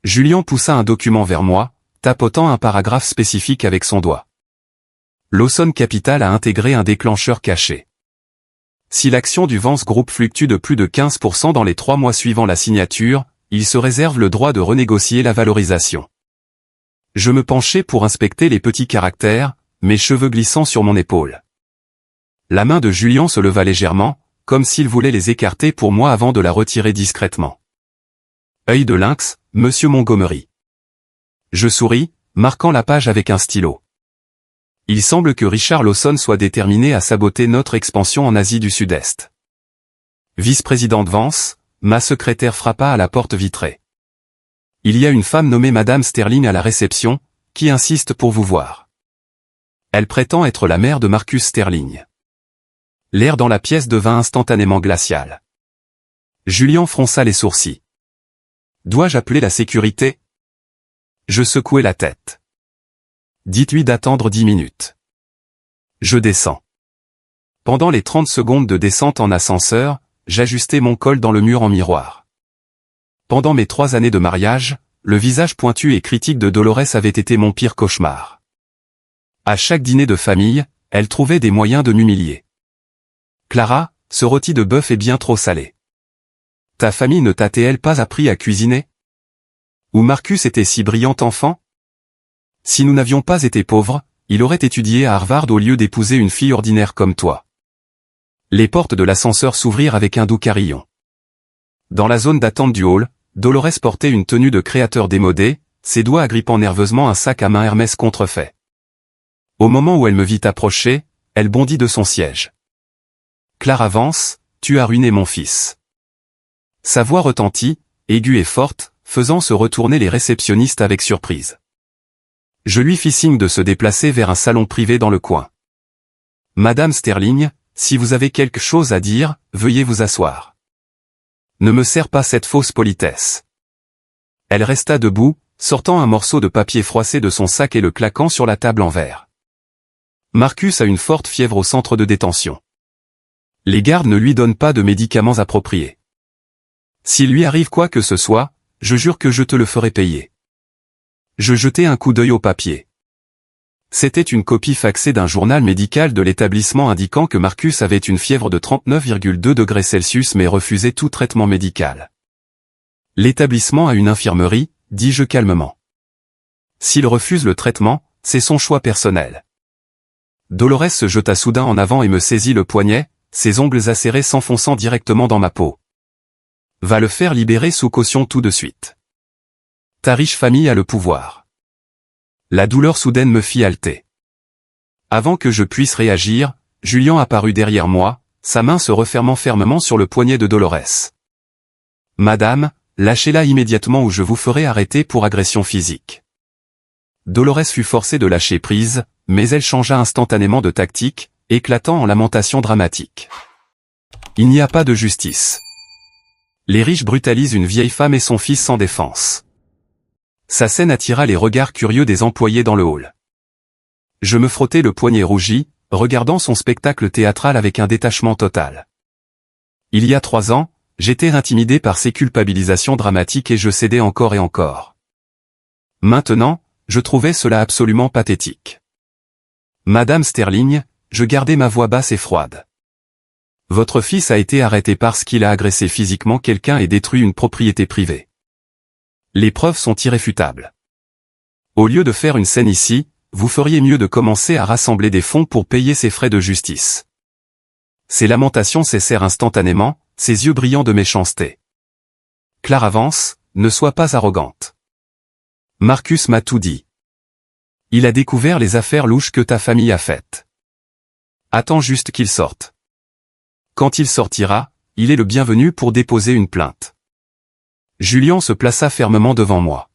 Julian poussa un document vers moi, tapotant un paragraphe spécifique avec son doigt. Lawson Capital a intégré un déclencheur caché. Si l'action du Vance Group fluctue de plus de 15% dans les 3 mois suivant la signature, il se réserve le droit de renégocier la valorisation. Je me penchai pour inspecter les petits caractères, mes cheveux glissant sur mon épaule. La main de Julian se leva légèrement, comme s'il voulait les écarter pour moi avant de la retirer discrètement. Œil de lynx, Monsieur Montgomery. Je souris, marquant la page avec un stylo. Il semble que Richard Lawson soit déterminé à saboter notre expansion en Asie du Sud-Est. Vice-présidente Vance, ma secrétaire frappa à la porte vitrée. Il y a une femme nommée Madame Sterling à la réception, qui insiste pour vous voir. Elle prétend être la mère de Marcus Sterling. L'air dans la pièce devint instantanément glacial. Julian fronça les sourcils. Dois-je appeler la sécurité ? Je secouai la tête. Dites-lui d'attendre 10 minutes. Je descends. Pendant les 30 secondes de descente en ascenseur, j'ajustai mon col dans le mur en miroir. Pendant mes 3 années de mariage, le visage pointu et critique de Dolores avait été mon pire cauchemar. À chaque dîner de famille, elle trouvait des moyens de m'humilier. Clara, ce rôti de bœuf est bien trop salé. Ta famille ne t'a-t-elle pas appris à cuisiner ? Ou Marcus était si brillant enfant ? Si nous n'avions pas été pauvres, il aurait étudié à Harvard au lieu d'épouser une fille ordinaire comme toi. Les portes de l'ascenseur s'ouvrirent avec un doux carillon. Dans la zone d'attente du hall, Dolores portait une tenue de créateur démodé, ses doigts agrippant nerveusement un sac à main Hermès contrefait. Au moment où elle me vit approcher, elle bondit de son siège. « Clara Vance, tu as ruiné mon fils. » Sa voix retentit, aiguë et forte, faisant se retourner les réceptionnistes avec surprise. Je lui fis signe de se déplacer vers un salon privé dans le coin. « Madame Sterling, si vous avez quelque chose à dire, veuillez vous asseoir. Ne me sers pas cette fausse politesse. » Elle resta debout, sortant un morceau de papier froissé de son sac et le claquant sur la table en verre. « Marcus a une forte fièvre au centre de détention. Les gardes ne lui donnent pas de médicaments appropriés. S'il lui arrive quoi que ce soit, je jure que je te le ferai payer. » Je jetai un coup d'œil au papier. C'était une copie faxée d'un journal médical de l'établissement indiquant que Marcus avait une fièvre de 39,2 degrés Celsius mais refusait tout traitement médical. L'établissement a une infirmerie, dis-je calmement. S'il refuse le traitement, c'est son choix personnel. Dolores se jeta soudain en avant et me saisit le poignet, ses ongles acérés s'enfonçant directement dans ma peau. Va le faire libérer sous caution tout de suite. Ta riche famille a le pouvoir. La douleur soudaine me fit halter. Avant que je puisse réagir, Julian apparut derrière moi, sa main se refermant fermement sur le poignet de Dolores. « Madame, lâchez-la immédiatement ou je vous ferai arrêter pour agression physique. » Dolores fut forcée de lâcher prise, mais elle changea instantanément de tactique, éclatant en lamentations dramatiques. Il n'y a pas de justice. Les riches brutalisent une vieille femme et son fils sans défense. Sa scène attira les regards curieux des employés dans le hall. Je me frottais le poignet rougi, regardant son spectacle théâtral avec un détachement total. Il y a 3 ans, j'étais intimidé par ces culpabilisations dramatiques et je cédais encore et encore. Maintenant, je trouvais cela absolument pathétique. Madame Sterling, je gardais ma voix basse et froide. Votre fils a été arrêté parce qu'il a agressé physiquement quelqu'un et détruit une propriété privée. Les preuves sont irréfutables. Au lieu de faire une scène ici, vous feriez mieux de commencer à rassembler des fonds pour payer ses frais de justice. Ses lamentations cessèrent instantanément, ses yeux brillants de méchanceté. Clara Vance, ne sois pas arrogante. Marcus m'a tout dit. Il a découvert les affaires louches que ta famille a faites. Attends juste qu'il sorte. Quand il sortira, il est le bienvenu pour déposer une plainte. Julian se plaça fermement devant moi.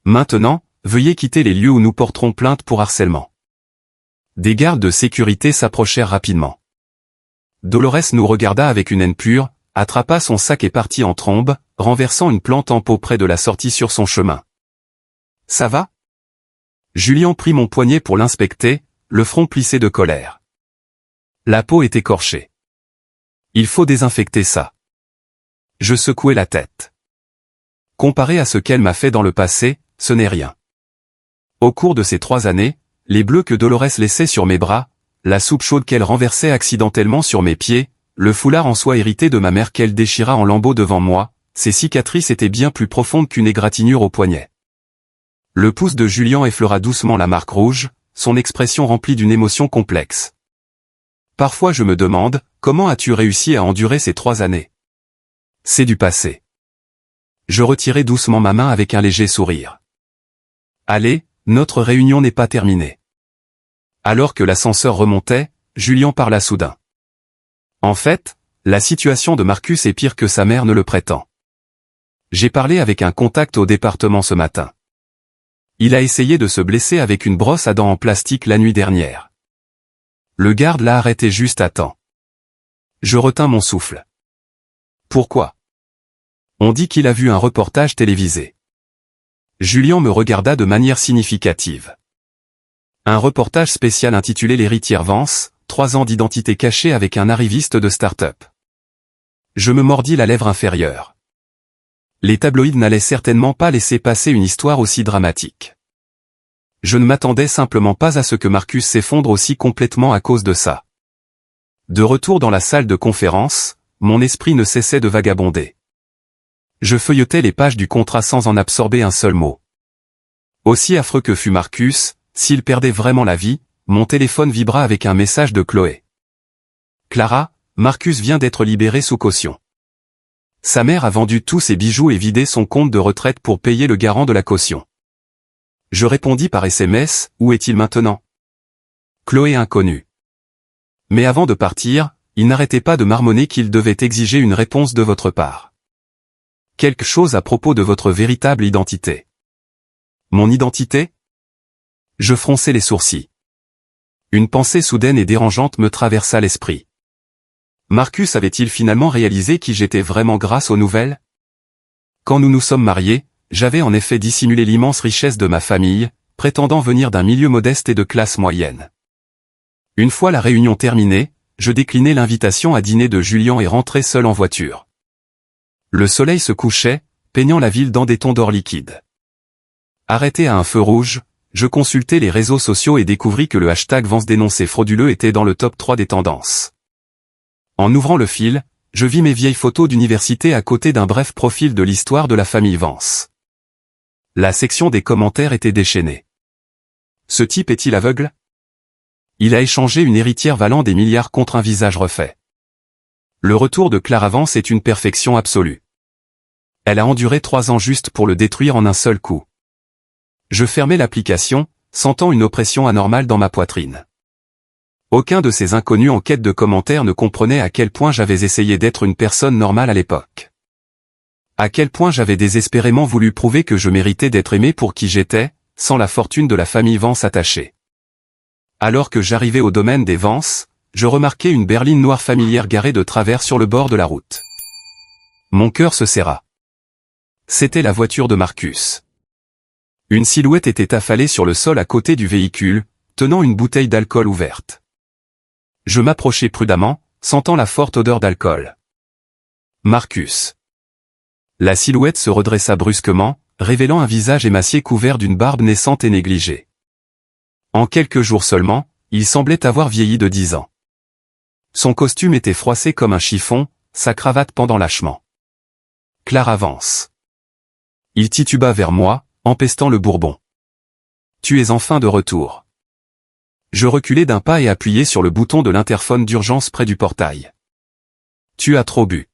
Maintenant, veuillez quitter les lieux où nous porterons plainte pour harcèlement. Des gardes de sécurité s'approchèrent rapidement. Dolores nous regarda avec une haine pure, attrapa son sac et partit en trombe, renversant une plante en pot près de la sortie sur son chemin. « Ça va ?» Julian prit mon poignet pour l'inspecter, le front plissé de colère. La peau est écorchée. Il faut désinfecter ça. Je secouai la tête. Comparé à ce qu'elle m'a fait dans le passé, ce n'est rien. Au cours de ces 3 années, les bleus que Dolores laissait sur mes bras, la soupe chaude qu'elle renversait accidentellement sur mes pieds, le foulard en soie hérité de ma mère qu'elle déchira en lambeaux devant moi, ces cicatrices étaient bien plus profondes qu'une égratignure au poignet. Le pouce de Julian effleura doucement la marque rouge, son expression remplie d'une émotion complexe. Parfois je me demande, comment as-tu réussi à endurer ces 3 années? C'est du passé. Je retirai doucement ma main avec un léger sourire. Allez, notre réunion n'est pas terminée. Alors que l'ascenseur remontait, Julian parla soudain. En fait, la situation de Marcus est pire que sa mère ne le prétend. J'ai parlé avec un contact au département ce matin. Il a essayé de se blesser avec une brosse à dents en plastique la nuit dernière. Le garde l'a arrêté juste à temps. Je retins mon souffle. Pourquoi? On dit qu'il a vu un reportage télévisé. Julian me regarda de manière significative. Un reportage spécial intitulé L'héritière Vance, 3 ans d'identité cachée avec un arriviste de start-up. Je me mordis la lèvre inférieure. Les tabloïds n'allaient certainement pas laisser passer une histoire aussi dramatique. Je ne m'attendais simplement pas à ce que Marcus s'effondre aussi complètement à cause de ça. De retour dans la salle de conférence, mon esprit ne cessait de vagabonder. Je feuilletais les pages du contrat sans en absorber un seul mot. Aussi affreux que fût Marcus, s'il perdait vraiment la vie, mon téléphone vibra avec un message de Chloé. « Clara, Marcus vient d'être libéré sous caution. Sa mère a vendu tous ses bijoux et vidé son compte de retraite pour payer le garant de la caution. » Je répondis par SMS, « Où est-il maintenant ?» Chloé inconnue. Mais avant de partir, il n'arrêtait pas de marmonner qu'il devait exiger une réponse de votre part. Quelque chose à propos de votre véritable identité. Mon identité? Je fronçai les sourcils. Une pensée soudaine et dérangeante me traversa l'esprit. Marcus avait-il finalement réalisé qui j'étais vraiment grâce aux nouvelles? Quand nous nous sommes mariés, j'avais en effet dissimulé l'immense richesse de ma famille, prétendant venir d'un milieu modeste et de classe moyenne. Une fois la réunion terminée, je déclinai l'invitation à dîner de Julian et rentrai seul en voiture. Le soleil se couchait, peignant la ville dans des tons d'or liquide. Arrêté à un feu rouge, je consultai les réseaux sociaux et découvris que le hashtag Vance dénoncé frauduleux était dans le top 3 des tendances. En ouvrant le fil, je vis mes vieilles photos d'université à côté d'un bref profil de l'histoire de la famille Vance. La section des commentaires était déchaînée. Ce type est-il aveugle? Il a échangé une héritière valant des milliards contre un visage refait. Le retour de Clara Vance est une perfection absolue. Elle a enduré 3 ans juste pour le détruire en un seul coup. Je fermai l'application, sentant une oppression anormale dans ma poitrine. Aucun de ces inconnus en quête de commentaires ne comprenait à quel point j'avais essayé d'être une personne normale à l'époque. À quel point j'avais désespérément voulu prouver que je méritais d'être aimé pour qui j'étais, sans la fortune de la famille Vance attachée. Alors que j'arrivais au domaine des Vance, je remarquai une berline noire familière garée de travers sur le bord de la route. Mon cœur se serra. C'était la voiture de Marcus. Une silhouette était affalée sur le sol à côté du véhicule, tenant une bouteille d'alcool ouverte. Je m'approchai prudemment, sentant la forte odeur d'alcool. Marcus. La silhouette se redressa brusquement, révélant un visage émacié couvert d'une barbe naissante et négligée. En quelques jours seulement, il semblait avoir vieilli de 10 ans. Son costume était froissé comme un chiffon, sa cravate pendant lâchement. Clara Vance. Il tituba vers moi, empestant le bourbon. Tu es enfin de retour. Je reculai d'un pas et appuyai sur le bouton de l'interphone d'urgence près du portail. Tu as trop bu.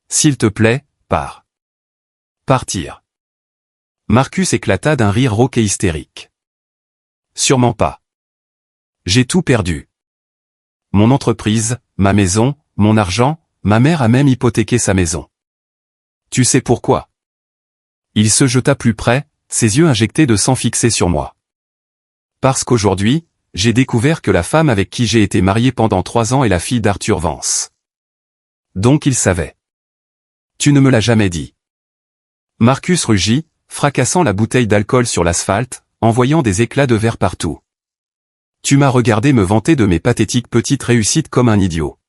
S'il te plaît, pars. Partir. Marcus éclata d'un rire rauque et hystérique. Sûrement pas. J'ai tout perdu. Mon entreprise, ma maison, mon argent, ma mère a même hypothéqué sa maison. Tu sais pourquoi? Il se jeta plus près, ses yeux injectés de sang fixés sur moi. Parce qu'aujourd'hui, j'ai découvert que la femme avec qui j'ai été marié pendant 3 ans est la fille d'Arthur Vance. Donc il savait. Tu ne me l'as jamais dit. Marcus rugit, fracassant la bouteille d'alcool sur l'asphalte, envoyant des éclats de verre partout. Tu m'as regardé me vanter de mes pathétiques petites réussites comme un idiot.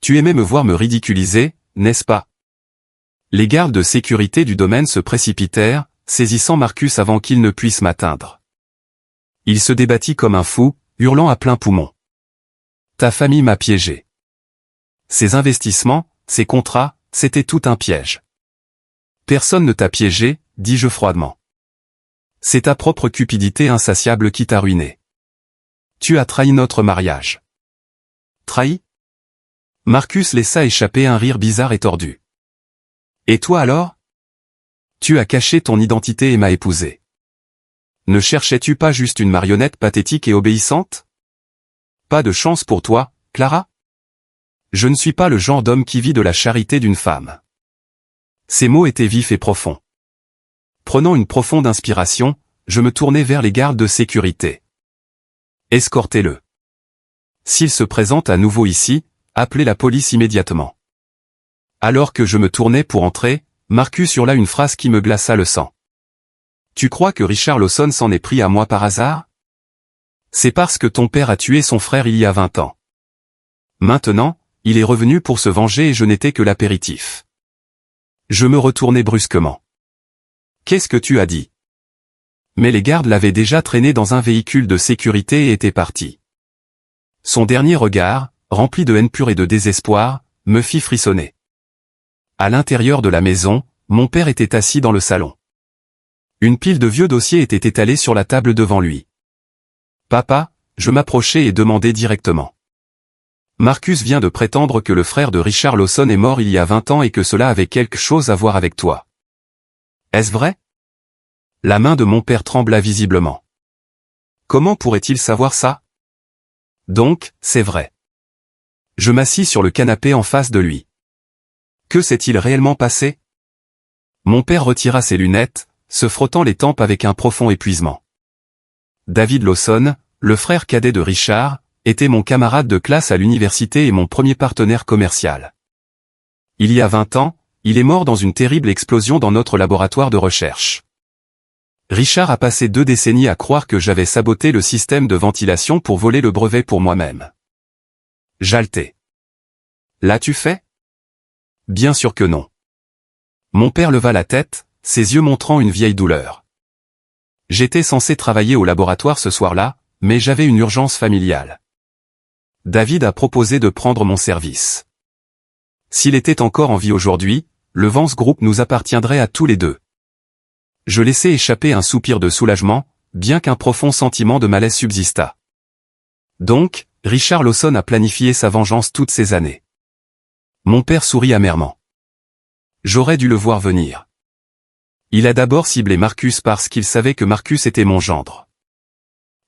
Tu aimais me voir me ridiculiser, n'est-ce pas? Les gardes de sécurité du domaine se précipitèrent, saisissant Marcus avant qu'il ne puisse m'atteindre. Il se débattit comme un fou, hurlant à plein poumon. Ta famille m'a piégé. Ces investissements, ces contrats, c'était tout un piège. Personne ne t'a piégé, dis-je froidement. C'est ta propre cupidité insatiable qui t'a ruiné. Tu as trahi notre mariage. Trahi? Marcus laissa échapper un rire bizarre et tordu. Et toi alors? Tu as caché ton identité et m'as épousé. Ne cherchais-tu pas juste une marionnette pathétique et obéissante? Pas de chance pour toi, Clara? Je ne suis pas le genre d'homme qui vit de la charité d'une femme. Ces mots étaient vifs et profonds. Prenant une profonde inspiration, je me tournai vers les gardes de sécurité. Escortez-le. S'il se présente à nouveau ici, appelez la police immédiatement. Alors que je me tournais pour entrer, Marcus hurla une phrase qui me glaça le sang. Tu crois que Richard Lawson s'en est pris à moi par hasard? C'est parce que ton père a tué son frère il y a 20 ans. Maintenant, il est revenu pour se venger et je n'étais que l'apéritif. Je me retournai brusquement. Qu'est-ce que tu as dit? Mais les gardes l'avaient déjà traîné dans un véhicule de sécurité et étaient partis. Son dernier regard, rempli de haine pure et de désespoir, me fit frissonner. À l'intérieur de la maison, mon père était assis dans le salon. Une pile de vieux dossiers était étalée sur la table devant lui. Papa, je m'approchai et demandai directement. Marcus vient de prétendre que le frère de Richard Lawson est mort il y a 20 ans et que cela avait quelque chose à voir avec toi. Est-ce vrai? La main de mon père trembla visiblement. Comment pourrait-il savoir ça? Donc, c'est vrai. Je m'assis sur le canapé en face de lui. Que s'est-il réellement passé? Mon père retira ses lunettes, se frottant les tempes avec un profond épuisement. David Lawson, le frère cadet de Richard, était mon camarade de classe à l'université et mon premier partenaire commercial. Il y a 20 ans, il est mort dans une terrible explosion dans notre laboratoire de recherche. Richard a passé 2 décennies à croire que j'avais saboté le système de ventilation pour voler le brevet pour moi-même. J'haltais. L'as-tu fait? Bien sûr que non. Mon père leva la tête, ses yeux montrant une vieille douleur. J'étais censé travailler au laboratoire ce soir-là, mais j'avais une urgence familiale. David a proposé de prendre mon service. S'il était encore en vie aujourd'hui, le Vance Group nous appartiendrait à tous les deux. Je laissai échapper un soupir de soulagement, bien qu'un profond sentiment de malaise subsistât. Donc, Richard Lawson a planifié sa vengeance toutes ces années. Mon père sourit amèrement. J'aurais dû le voir venir. Il a d'abord ciblé Marcus parce qu'il savait que Marcus était mon gendre.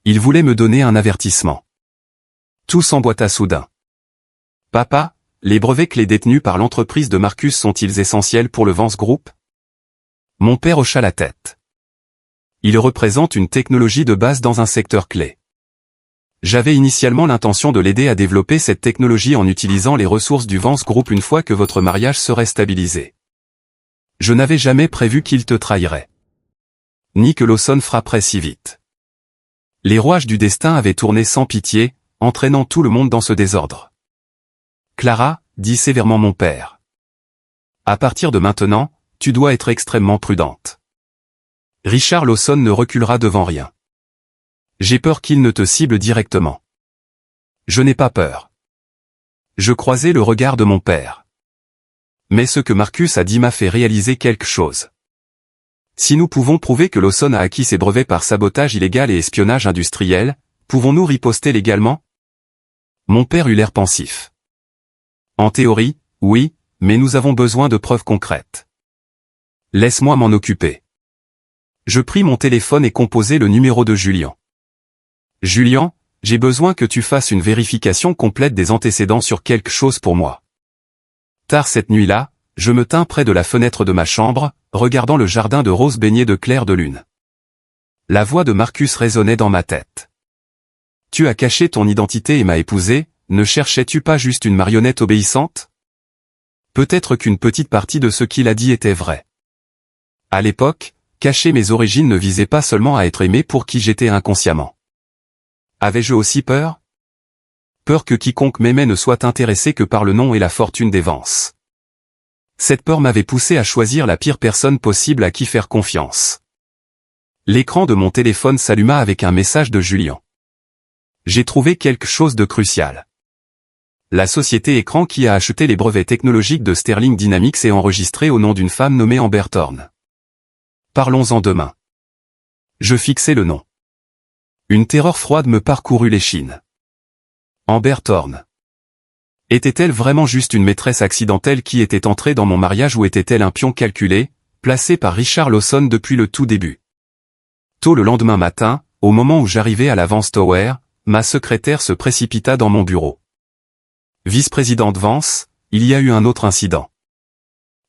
Il voulait me donner un avertissement. Tout s'emboîta soudain. Papa, les brevets clés détenus par l'entreprise de Marcus sont-ils essentiels pour le Vance Group? Mon père hocha la tête. Ils représentent une technologie de base dans un secteur clé. J'avais initialement l'intention de l'aider à développer cette technologie en utilisant les ressources du Vance Group une fois que votre mariage serait stabilisé. Je n'avais jamais prévu qu'il te trahirait. Ni que Lawson frapperait si vite. Les rouages du destin avaient tourné sans pitié, entraînant tout le monde dans ce désordre. Clara, dit sévèrement mon père. À partir de maintenant, tu dois être extrêmement prudente. Richard Lawson ne reculera devant rien. J'ai peur qu'il ne te cible directement. Je n'ai pas peur. Je croisai le regard de mon père. Mais ce que Marcus a dit m'a fait réaliser quelque chose. Si nous pouvons prouver que Lawson a acquis ses brevets par sabotage illégal et espionnage industriel, pouvons-nous riposter légalement? Mon père eut l'air pensif. En théorie, oui, mais nous avons besoin de preuves concrètes. Laisse-moi m'en occuper. Je pris mon téléphone et composai le numéro de Julian. Julian, j'ai besoin que tu fasses une vérification complète des antécédents sur quelque chose pour moi. Tard cette nuit-là, je me tins près de la fenêtre de ma chambre, regardant le jardin de roses baigné de clair de lune. La voix de Marcus résonnait dans ma tête. Tu as caché ton identité et m'as épousé, ne cherchais-tu pas juste une marionnette obéissante? Peut-être qu'une petite partie de ce qu'il a dit était vrai. À l'époque, cacher mes origines ne visait pas seulement à être aimé pour qui j'étais inconsciemment. Avais-je aussi peur? Peur que quiconque m'aimait ne soit intéressé que par le nom et la fortune des Vance. Cette peur m'avait poussé à choisir la pire personne possible à qui faire confiance. L'écran de mon téléphone s'alluma avec un message de Julian. J'ai trouvé quelque chose de crucial. La société Écran qui a acheté les brevets technologiques de Sterling Dynamics est enregistrée au nom d'une femme nommée Amber Thorne. Parlons-en demain. Je fixai le nom. Une terreur froide me parcourut l'échine. Amber Thorne. Était-elle vraiment juste une maîtresse accidentelle qui était entrée dans mon mariage ou était-elle un pion calculé, placé par Richard Lawson depuis le tout début? Tôt le lendemain matin, au moment où j'arrivais à la Vance Tower, ma secrétaire se précipita dans mon bureau. Vice-présidente Vance, il y a eu un autre incident.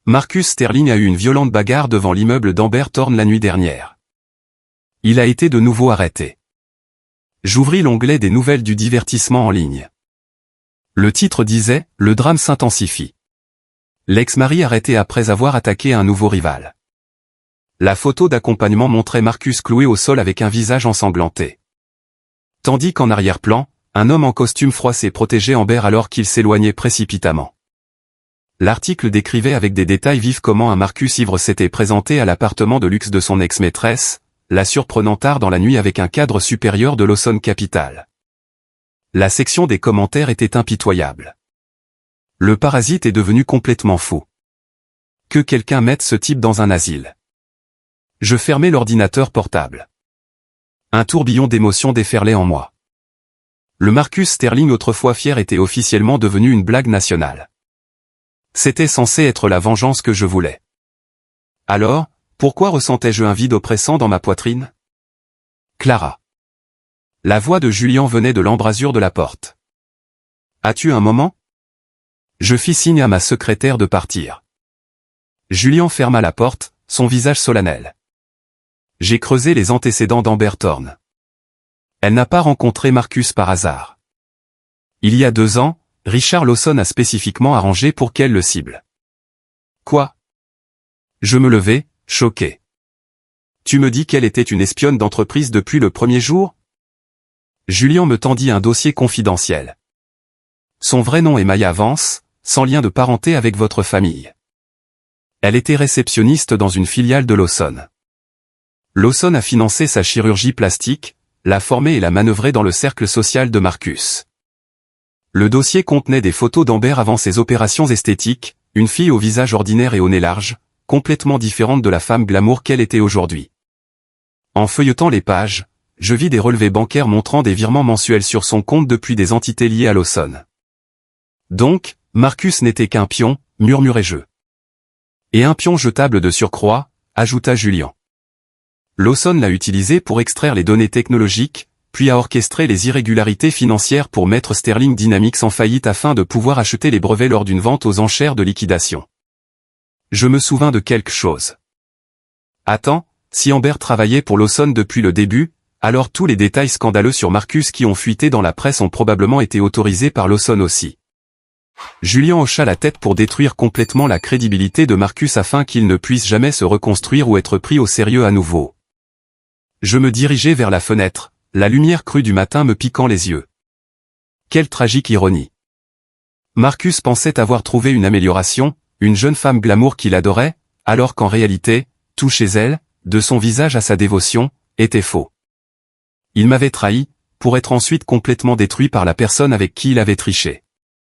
Marcus Sterling a eu une violente bagarre devant l'immeuble d'Amber Thorne la nuit dernière. Il a été de nouveau arrêté. J'ouvris l'onglet des nouvelles du divertissement en ligne. Le titre disait « Le drame s'intensifie ». L'ex-mari arrêté après avoir attaqué un nouveau rival. La photo d'accompagnement montrait Marcus cloué au sol avec un visage ensanglanté. Tandis qu'en arrière-plan, un homme en costume froissé protégeait Amber alors qu'il s'éloignait précipitamment. L'article décrivait avec des détails vifs comment un Marcus ivre s'était présenté à l'appartement de luxe de son ex-maîtresse, la surprenant tard dans la nuit avec un cadre supérieur de Lawson Capital. La section des commentaires était impitoyable. Le parasite est devenu complètement fou. Que quelqu'un mette ce type dans un asile. Je fermai l'ordinateur portable. Un tourbillon d'émotions déferlait en moi. Le Marcus Sterling autrefois fier était officiellement devenu une blague nationale. C'était censé être la vengeance que je voulais. Alors, pourquoi ressentais-je un vide oppressant dans ma poitrine? Clara. La voix de Julian venait de l'embrasure de la porte. As-tu un moment? Je fis signe à ma secrétaire de partir. Julian ferma la porte, son visage solennel. J'ai creusé les antécédents d'Amber Thorne. Elle n'a pas rencontré Marcus par hasard. Il y a 2 ans, Richard Lawson a spécifiquement arrangé pour qu'elle le cible. Quoi? Je me levai, choqué. Tu me dis qu'elle était une espionne d'entreprise depuis le premier jour? Julian me tendit un dossier confidentiel. Son vrai nom est Maya Vance, sans lien de parenté avec votre famille. Elle était réceptionniste dans une filiale de Lawson. Lawson a financé sa chirurgie plastique, l'a formée et l'a manœuvrée dans le cercle social de Marcus. Le dossier contenait des photos d'Amber avant ses opérations esthétiques, une fille au visage ordinaire et au nez large, complètement différente de la femme glamour qu'elle était aujourd'hui. En feuilletant les pages, je vis des relevés bancaires montrant des virements mensuels sur son compte depuis des entités liées à Lawson. Donc, Marcus n'était qu'un pion, murmurai-je. Et un pion jetable de surcroît, ajouta Julian. Lawson l'a utilisé pour extraire les données technologiques, puis a orchestré les irrégularités financières pour mettre Sterling Dynamics en faillite afin de pouvoir acheter les brevets lors d'une vente aux enchères de liquidation. Je me souvins de quelque chose. Attends, si Amber travaillait pour Lawson depuis le début, alors tous les détails scandaleux sur Marcus qui ont fuité dans la presse ont probablement été autorisés par Lawson aussi. Julien hocha la tête pour détruire complètement la crédibilité de Marcus afin qu'il ne puisse jamais se reconstruire ou être pris au sérieux à nouveau. Je me dirigeai vers la fenêtre, la lumière crue du matin me piquant les yeux. Quelle tragique ironie. Marcus pensait avoir trouvé une amélioration, une jeune femme glamour qu'il adorait, alors qu'en réalité, tout chez elle, de son visage à sa dévotion, était faux. Il m'avait trahi, pour être ensuite complètement détruit par la personne avec qui il avait triché.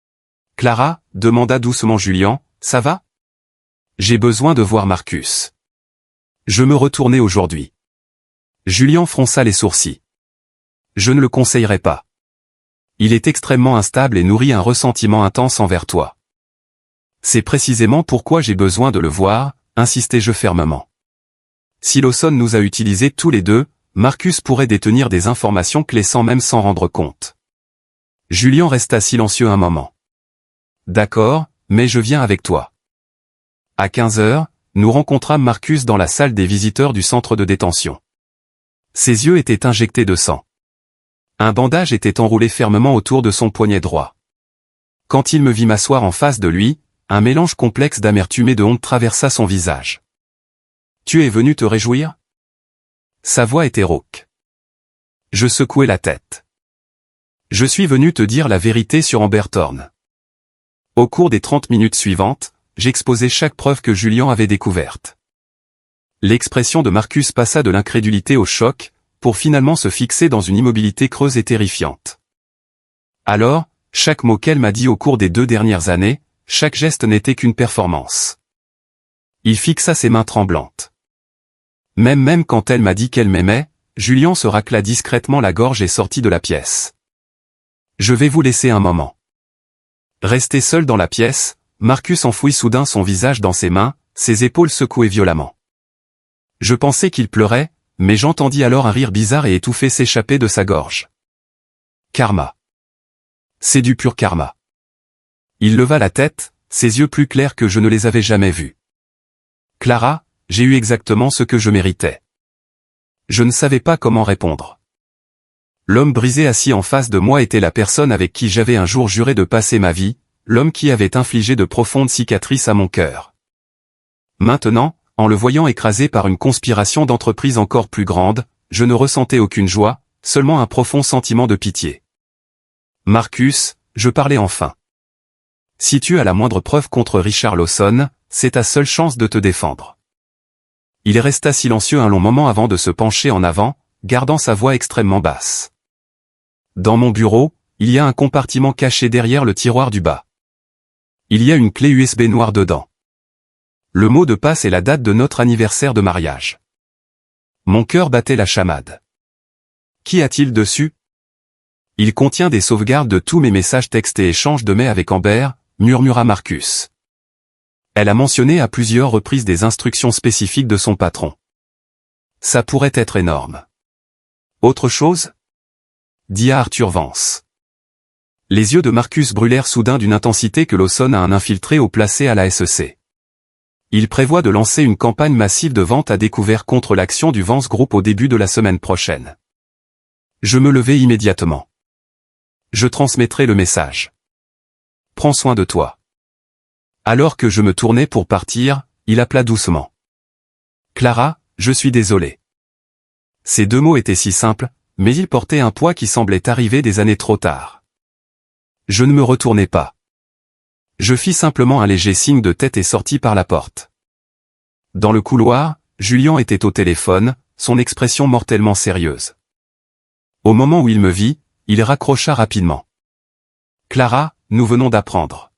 « Clara » demanda doucement Julien, « ça va ?» « J'ai besoin de voir Marcus. » Je me retournai aujourd'hui. Julien fronça les sourcils. « Je ne le conseillerais pas. Il est extrêmement instable et nourrit un ressentiment intense envers toi. » « C'est précisément pourquoi j'ai besoin de le voir, » insistai-je fermement. « Si Lawson nous a utilisés tous les deux, Marcus pourrait détenir des informations clés sans même s'en rendre compte. » Julien resta silencieux un moment. « D'accord, mais je viens avec toi. » À 15 heures, nous rencontrâmes Marcus dans la salle des visiteurs du centre de détention. Ses yeux étaient injectés de sang. Un bandage était enroulé fermement autour de son poignet droit. Quand il me vit m'asseoir en face de lui, un mélange complexe d'amertume et de honte traversa son visage. « Tu es venu te réjouir ?» Sa voix était rauque. Je secouai la tête. « Je suis venu te dire la vérité sur Amber Thorne. » Au cours des 30 minutes suivantes, j'exposai chaque preuve que Julien avait découverte. L'expression de Marcus passa de l'incrédulité au choc, pour finalement se fixer dans une immobilité creuse et terrifiante. Alors, chaque mot qu'elle m'a dit au cours des 2 dernières années, chaque geste n'était qu'une performance. Il fixa ses mains tremblantes. Même quand elle m'a dit qu'elle m'aimait, Julien se racla discrètement la gorge et sortit de la pièce. « Je vais vous laisser un moment. » Resté seul dans la pièce, Marcus enfouit soudain son visage dans ses mains, ses épaules secouées violemment. Je pensais qu'il pleurait, mais j'entendis alors un rire bizarre et étouffé s'échapper de sa gorge. Karma. C'est du pur karma. Il leva la tête, ses yeux plus clairs que je ne les avais jamais vus. Clara, j'ai eu exactement ce que je méritais. Je ne savais pas comment répondre. L'homme brisé assis en face de moi était la personne avec qui j'avais un jour juré de passer ma vie, l'homme qui avait infligé de profondes cicatrices à mon cœur. Maintenant, en le voyant écrasé par une conspiration d'entreprise encore plus grande, je ne ressentais aucune joie, seulement un profond sentiment de pitié. Marcus, je parlais enfin. Si tu as la moindre preuve contre Richard Lawson, c'est ta seule chance de te défendre. Il resta silencieux un long moment avant de se pencher en avant, gardant sa voix extrêmement basse. Dans mon bureau, il y a un compartiment caché derrière le tiroir du bas. Il y a une clé USB noire dedans. Le mot de passe est la date de notre anniversaire de mariage. Mon cœur battait la chamade. Qu'y a-t-il dessus? Il contient des sauvegardes de tous mes messages textes et échanges de mai avec Amber, murmura Marcus. Elle a mentionné à plusieurs reprises des instructions spécifiques de son patron. Ça pourrait être énorme. Autre chose? Dit Arthur Vance. Les yeux de Marcus brûlèrent soudain d'une intensité que Lawson a un infiltré haut placé à la SEC. Il prévoit de lancer une campagne massive de vente à découvert contre l'action du Vance Group au début de la semaine prochaine. Je me levai immédiatement. Je transmettrai le message. Prends soin de toi. Alors que je me tournais pour partir, il appela doucement. Clara, je suis désolé. Ces 2 mots étaient si simples, mais ils portaient un poids qui semblait arriver des années trop tard. Je ne me retournai pas. Je fis simplement un léger signe de tête et sortis par la porte. Dans le couloir, Julien était au téléphone, son expression mortellement sérieuse. Au moment où il me vit, il raccrocha rapidement. Clara, nous venons d'apprendre.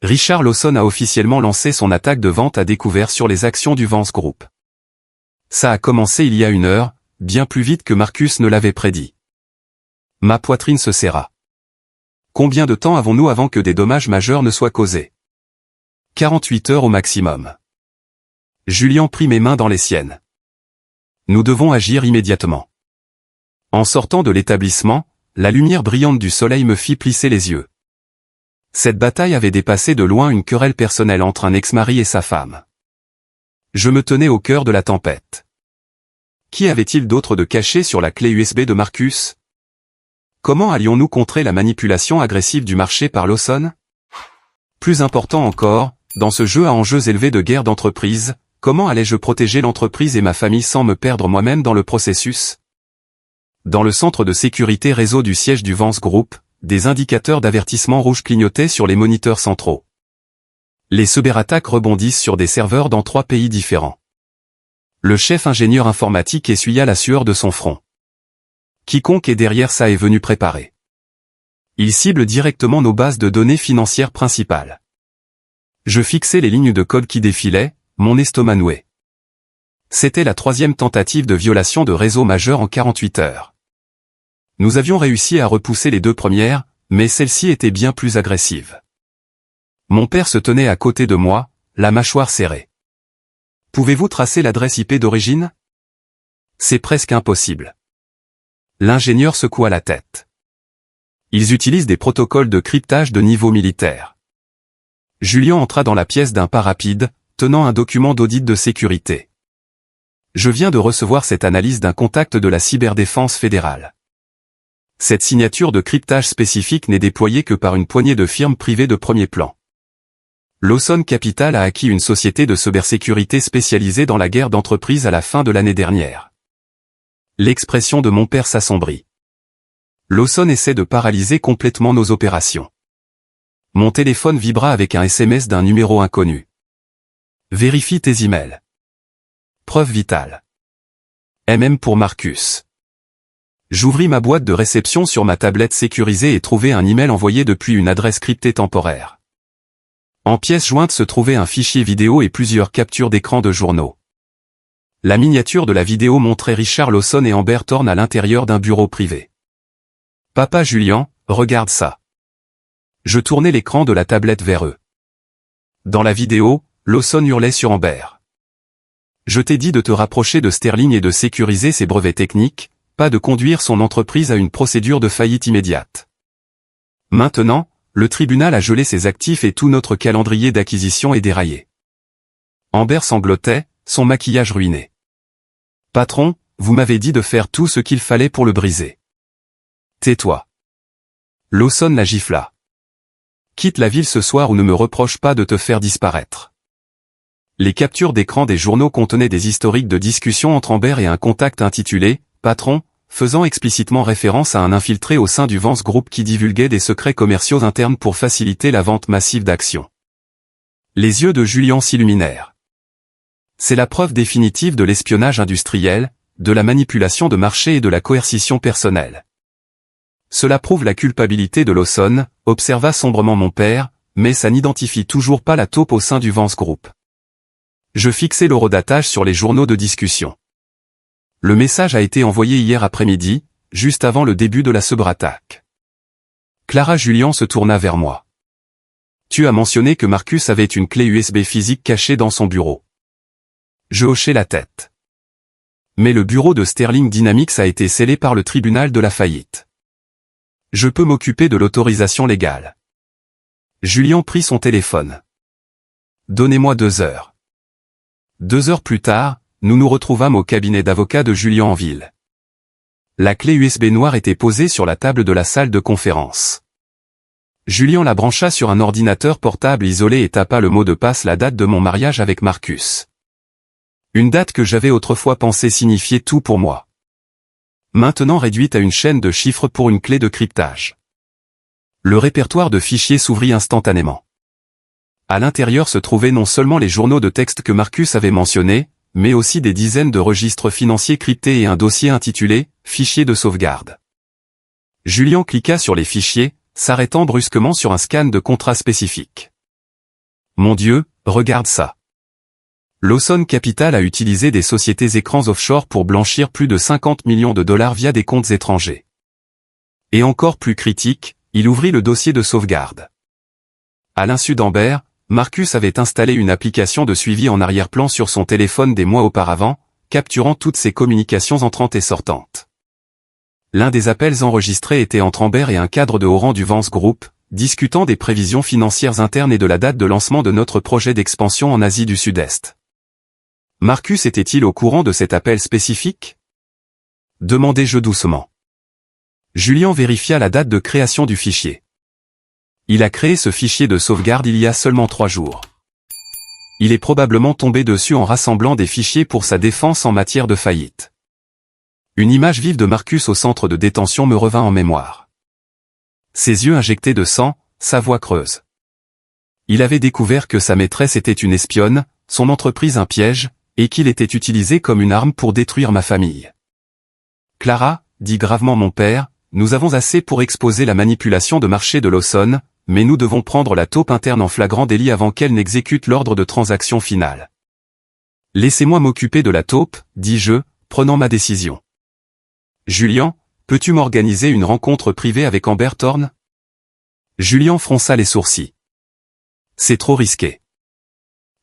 Richard Lawson a officiellement lancé son attaque de vente à découvert sur les actions du Vance Group. Ça a commencé il y a 1 heure, bien plus vite que Marcus ne l'avait prédit. Ma poitrine se serra. Combien de temps avons-nous avant que des dommages majeurs ne soient causés? 48 heures au maximum. Julien prit mes mains dans les siennes. Nous devons agir immédiatement. En sortant de l'établissement, la lumière brillante du soleil me fit plisser les yeux. Cette bataille avait dépassé de loin une querelle personnelle entre un ex-mari et sa femme. Je me tenais au cœur de la tempête. Qu'y avait-il d'autre de caché sur la clé USB de Marcus? Comment allions-nous contrer la manipulation agressive du marché par Lawson? Plus important encore, dans ce jeu à enjeux élevés de guerre d'entreprise, comment allais-je protéger l'entreprise et ma famille sans me perdre moi-même dans le processus? Dans le centre de sécurité réseau du siège du Vance Group, des indicateurs d'avertissement rouge clignotaient sur les moniteurs centraux. Les cyberattaques rebondissent sur des serveurs dans 3 pays différents. Le chef ingénieur informatique essuya la sueur de son front. Quiconque est derrière ça est venu préparer. Il cible directement nos bases de données financières principales. Je fixais les lignes de code qui défilaient, mon estomac noué. C'était la 3e tentative de violation de réseau majeur en 48 heures. Nous avions réussi à repousser les 2 premières, mais celle-ci était bien plus agressive. Mon père se tenait à côté de moi, la mâchoire serrée. Pouvez-vous tracer l'adresse IP d'origine? C'est presque impossible. L'ingénieur secoua la tête. Ils utilisent des protocoles de cryptage de niveau militaire. Julien entra dans la pièce d'un pas rapide, tenant un document d'audit de sécurité. Je viens de recevoir cette analyse d'un contact de la cyberdéfense fédérale. Cette signature de cryptage spécifique n'est déployée que par une poignée de firmes privées de premier plan. Lawson Capital a acquis une société de cybersécurité spécialisée dans la guerre d'entreprise à la fin de l'année dernière. L'expression de mon père s'assombrit. Lawson essaie de paralyser complètement nos opérations. Mon téléphone vibra avec un SMS d'un numéro inconnu. Vérifie tes emails. Preuve vitale. MM pour Marcus. J'ouvris ma boîte de réception sur ma tablette sécurisée et trouvai un email envoyé depuis une adresse cryptée temporaire. En pièce jointe se trouvait un fichier vidéo et plusieurs captures d'écran de journaux. La miniature de la vidéo montrait Richard Lawson et Amber Thorne à l'intérieur d'un bureau privé. « Papa Julien, regarde ça. » Je tournai l'écran de la tablette vers eux. Dans la vidéo, Lawson hurlait sur Amber. « Je t'ai dit de te rapprocher de Sterling et de sécuriser ses brevets techniques, pas de conduire son entreprise à une procédure de faillite immédiate. Maintenant, le tribunal a gelé ses actifs et tout notre calendrier d'acquisition est déraillé. » Amber sanglotait, son maquillage ruiné. « Patron, vous m'avez dit de faire tout ce qu'il fallait pour le briser. » « Tais-toi. » Lawson la gifla. « Quitte la ville ce soir ou ne me reproche pas de te faire disparaître. » Les captures d'écran des journaux contenaient des historiques de discussions entre Amber et un contact intitulé « Patron », faisant explicitement référence à un infiltré au sein du Vance Group qui divulguait des secrets commerciaux internes pour faciliter la vente massive d'actions. Les yeux de Julien s'illuminèrent. C'est la preuve définitive de l'espionnage industriel, de la manipulation de marché et de la coercition personnelle. Cela prouve la culpabilité de Lawson, observa sombrement mon père, mais ça n'identifie toujours pas la taupe au sein du Vance Group. Je fixai l'horodatage sur les journaux de discussion. Le message a été envoyé hier après-midi, juste avant le début de la cyberattaque. Clara Julien se tourna vers moi. Tu as mentionné que Marcus avait une clé USB physique cachée dans son bureau. Je hochai la tête. Mais le bureau de Sterling Dynamics a été scellé par le tribunal de la faillite. Je peux m'occuper de l'autorisation légale. Julien prit son téléphone. Donnez-moi 2 heures. 2 heures plus tard, nous nous retrouvâmes au cabinet d'avocat de Julien en ville. La clé USB noire était posée sur la table de la salle de conférence. Julien la brancha sur un ordinateur portable isolé et tapa le mot de passe la date de mon mariage avec Marcus. Une date que j'avais autrefois pensé signifier tout pour moi. Maintenant réduite à une chaîne de chiffres pour une clé de cryptage. Le répertoire de fichiers s'ouvrit instantanément. À l'intérieur se trouvaient non seulement les journaux de texte que Marcus avait mentionnés, mais aussi des dizaines de registres financiers cryptés et un dossier intitulé « Fichier de sauvegarde ». Julien cliqua sur les fichiers, s'arrêtant brusquement sur un scan de contrat spécifique. « Mon Dieu, regarde ça !» Lawson Capital a utilisé des sociétés écrans offshore pour blanchir plus de 50 millions de dollars via des comptes étrangers. Et encore plus critique, il ouvrit le dossier de sauvegarde. À l'insu d'Amber, Marcus avait installé une application de suivi en arrière-plan sur son téléphone des mois auparavant, capturant toutes ses communications entrantes et sortantes. L'un des appels enregistrés était entre Amber et un cadre de haut rang du Vance Group, discutant des prévisions financières internes et de la date de lancement de notre projet d'expansion en Asie du Sud-Est. Marcus était-il au courant de cet appel spécifique? Demandai-je doucement. Julien vérifia la date de création du fichier. Il a créé ce fichier de sauvegarde il y a seulement 3 jours. Il est probablement tombé dessus en rassemblant des fichiers pour sa défense en matière de faillite. Une image vive de Marcus au centre de détention me revint en mémoire. Ses yeux injectés de sang, sa voix creuse. Il avait découvert que sa maîtresse était une espionne, son entreprise un piège, et qu'il était utilisé comme une arme pour détruire ma famille. Clara, dit gravement mon père, nous avons assez pour exposer la manipulation de marché de Lawson, mais nous devons prendre la taupe interne en flagrant délit avant qu'elle n'exécute l'ordre de transaction finale. Laissez-moi m'occuper de la taupe, dis-je, prenant ma décision. Julien, peux-tu m'organiser une rencontre privée avec Amber Thorne? Julien fronça les sourcils. C'est trop risqué.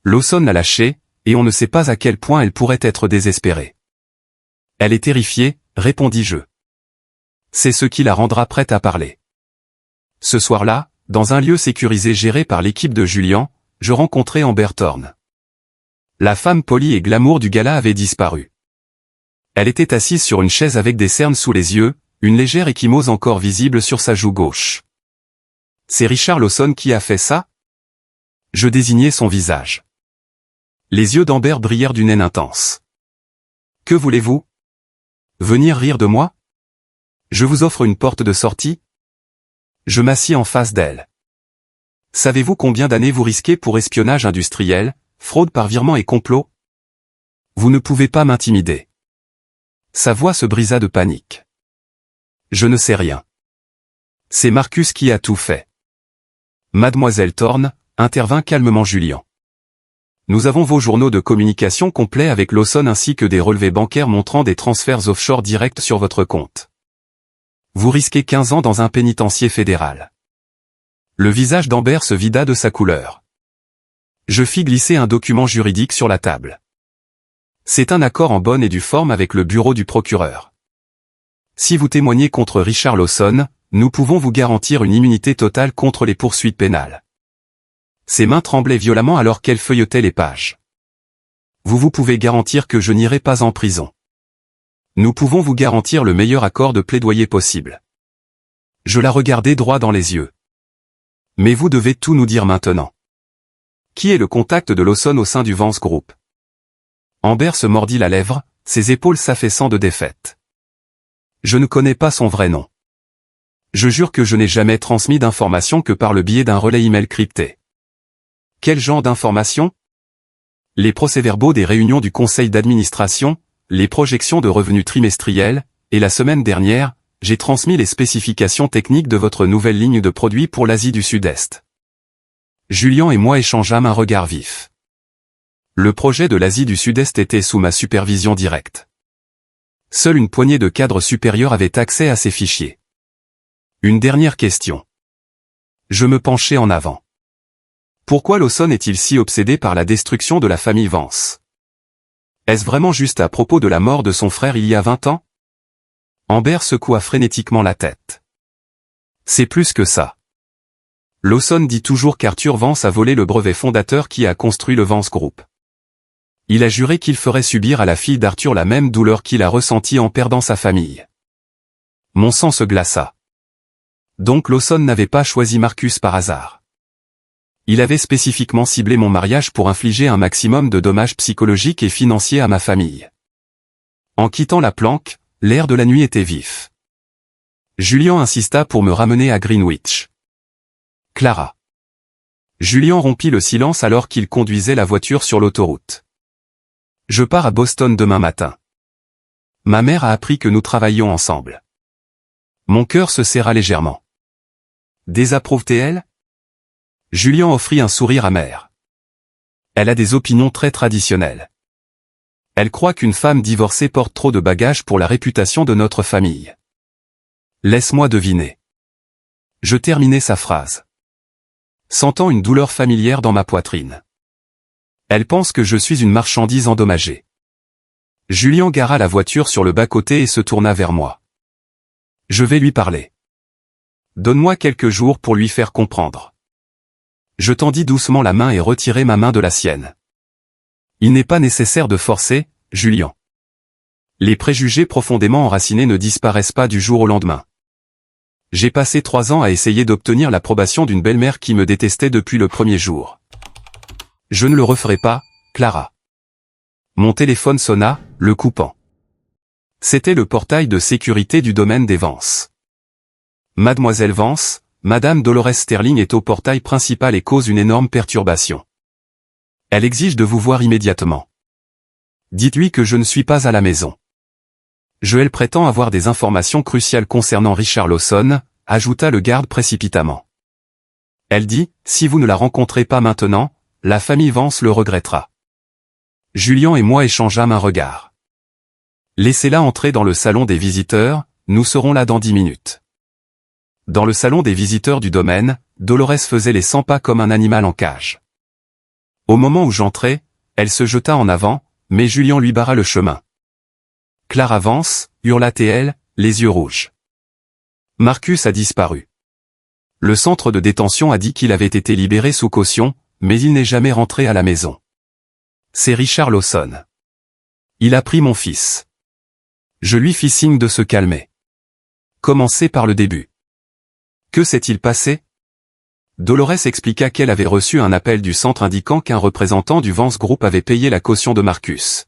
Lawson l'a lâchée, et on ne sait pas à quel point elle pourrait être désespérée. Elle est terrifiée, répondis-je. C'est ce qui la rendra prête à parler. Ce soir-là, dans un lieu sécurisé géré par l'équipe de Julien, je rencontrai Amber Thorne. La femme polie et glamour du gala avait disparu. Elle était assise sur une chaise avec des cernes sous les yeux, une légère ecchymose encore visible sur sa joue gauche. C'est Richard Lawson qui a fait ça? Je désignai son visage. Les yeux d'Amber brillèrent d'une haine intense. Que voulez-vous? Venir rire de moi? Je vous offre une porte de sortie? Je m'assis en face d'elle. Savez-vous combien d'années vous risquez pour espionnage industriel, fraude par virement et complot? Vous ne pouvez pas m'intimider. Sa voix se brisa de panique. Je ne sais rien. C'est Marcus qui a tout fait. Mademoiselle Thorne, intervint calmement Julien. Nous avons vos journaux de communication complets avec Lawson ainsi que des relevés bancaires montrant des transferts offshore directs sur votre compte. Vous risquez 15 ans dans un pénitencier fédéral. Le visage d'Amber se vida de sa couleur. Je fis glisser un document juridique sur la table. C'est un accord en bonne et due forme avec le bureau du procureur. Si vous témoignez contre Richard Lawson, nous pouvons vous garantir une immunité totale contre les poursuites pénales. Ses mains tremblaient violemment alors qu'elle feuilletait les pages. Vous pouvez garantir que je n'irai pas en prison. Nous pouvons vous garantir le meilleur accord de plaidoyer possible. Je la regardai droit dans les yeux. Mais vous devez tout nous dire maintenant. Qui est le contact de Lawson au sein du Vance Group? Amber se mordit la lèvre, ses épaules s'affaissant de défaite. Je ne connais pas son vrai nom. Je jure que je n'ai jamais transmis d'informations que par le biais d'un relais email crypté. Quel genre d'informations? Les procès-verbaux des réunions du conseil d'administration, les projections de revenus trimestriels, et la semaine dernière, j'ai transmis les spécifications techniques de votre nouvelle ligne de produits pour l'Asie du Sud-Est. Julien et moi échangeâmes un regard vif. Le projet de l'Asie du Sud-Est était sous ma supervision directe. Seule une poignée de cadres supérieurs avait accès à ces fichiers. Une dernière question. Je me penchai en avant. Pourquoi Lawson est-il si obsédé par la destruction de la famille Vance? Est-ce vraiment juste à propos de la mort de son frère il y a 20 ans? Amber secoua frénétiquement la tête. C'est plus que ça. Lawson dit toujours qu'Arthur Vance a volé le brevet fondateur qui a construit le Vance Group. Il a juré qu'il ferait subir à la fille d'Arthur la même douleur qu'il a ressentie en perdant sa famille. Mon sang se glaça. Donc Lawson n'avait pas choisi Marcus par hasard. Il avait spécifiquement ciblé mon mariage pour infliger un maximum de dommages psychologiques et financiers à ma famille. En quittant la planque, l'air de la nuit était vif. Julien insista pour me ramener à Greenwich. Clara. Julien rompit le silence alors qu'il conduisait la voiture sur l'autoroute. Je pars à Boston demain matin. Ma mère a appris que nous travaillions ensemble. Mon cœur se serra légèrement. Désapprouve-t-elle? Julien offrit un sourire amer. Elle a des opinions très traditionnelles. Elle croit qu'une femme divorcée porte trop de bagages pour la réputation de notre famille. Laisse-moi deviner. Je terminai sa phrase. Sentant une douleur familière dans ma poitrine. Elle pense que je suis une marchandise endommagée. Julien gara la voiture sur le bas-côté et se tourna vers moi. Je vais lui parler. Donne-moi quelques jours pour lui faire comprendre. Je tendis doucement la main et retirai ma main de la sienne. Il n'est pas nécessaire de forcer, Julian. Les préjugés profondément enracinés ne disparaissent pas du jour au lendemain. J'ai passé 3 ans à essayer d'obtenir l'approbation d'une belle-mère qui me détestait depuis le premier jour. Je ne le referai pas, Clara. Mon téléphone sonna, le coupant. C'était le portail de sécurité du domaine des Vance. Mademoiselle Vance, Madame Dolores Sterling est au portail principal et cause une énorme perturbation. Elle exige de vous voir immédiatement. Dites-lui que je ne suis pas à la maison. Elle prétend avoir des informations cruciales concernant Richard Lawson, ajouta le garde précipitamment. Elle dit, si vous ne la rencontrez pas maintenant, la famille Vance le regrettera. Julian et moi échangeâmes un regard. Laissez-la entrer dans le salon des visiteurs, nous serons là dans 10 minutes. Dans le salon des visiteurs du domaine, Dolores faisait les 100 pas comme un animal en cage. Au moment où j'entrai, elle se jeta en avant, mais Julian lui barra le chemin. Clara Vance, hurla-t-elle, les yeux rouges. Marcus a disparu. Le centre de détention a dit qu'il avait été libéré sous caution, mais il n'est jamais rentré à la maison. C'est Richard Lawson. Il a pris mon fils. Je lui fis signe de se calmer. Commencez par le début. Que s'est-il passé? Dolores expliqua qu'elle avait reçu un appel du centre indiquant qu'un représentant du Vance Group avait payé la caution de Marcus.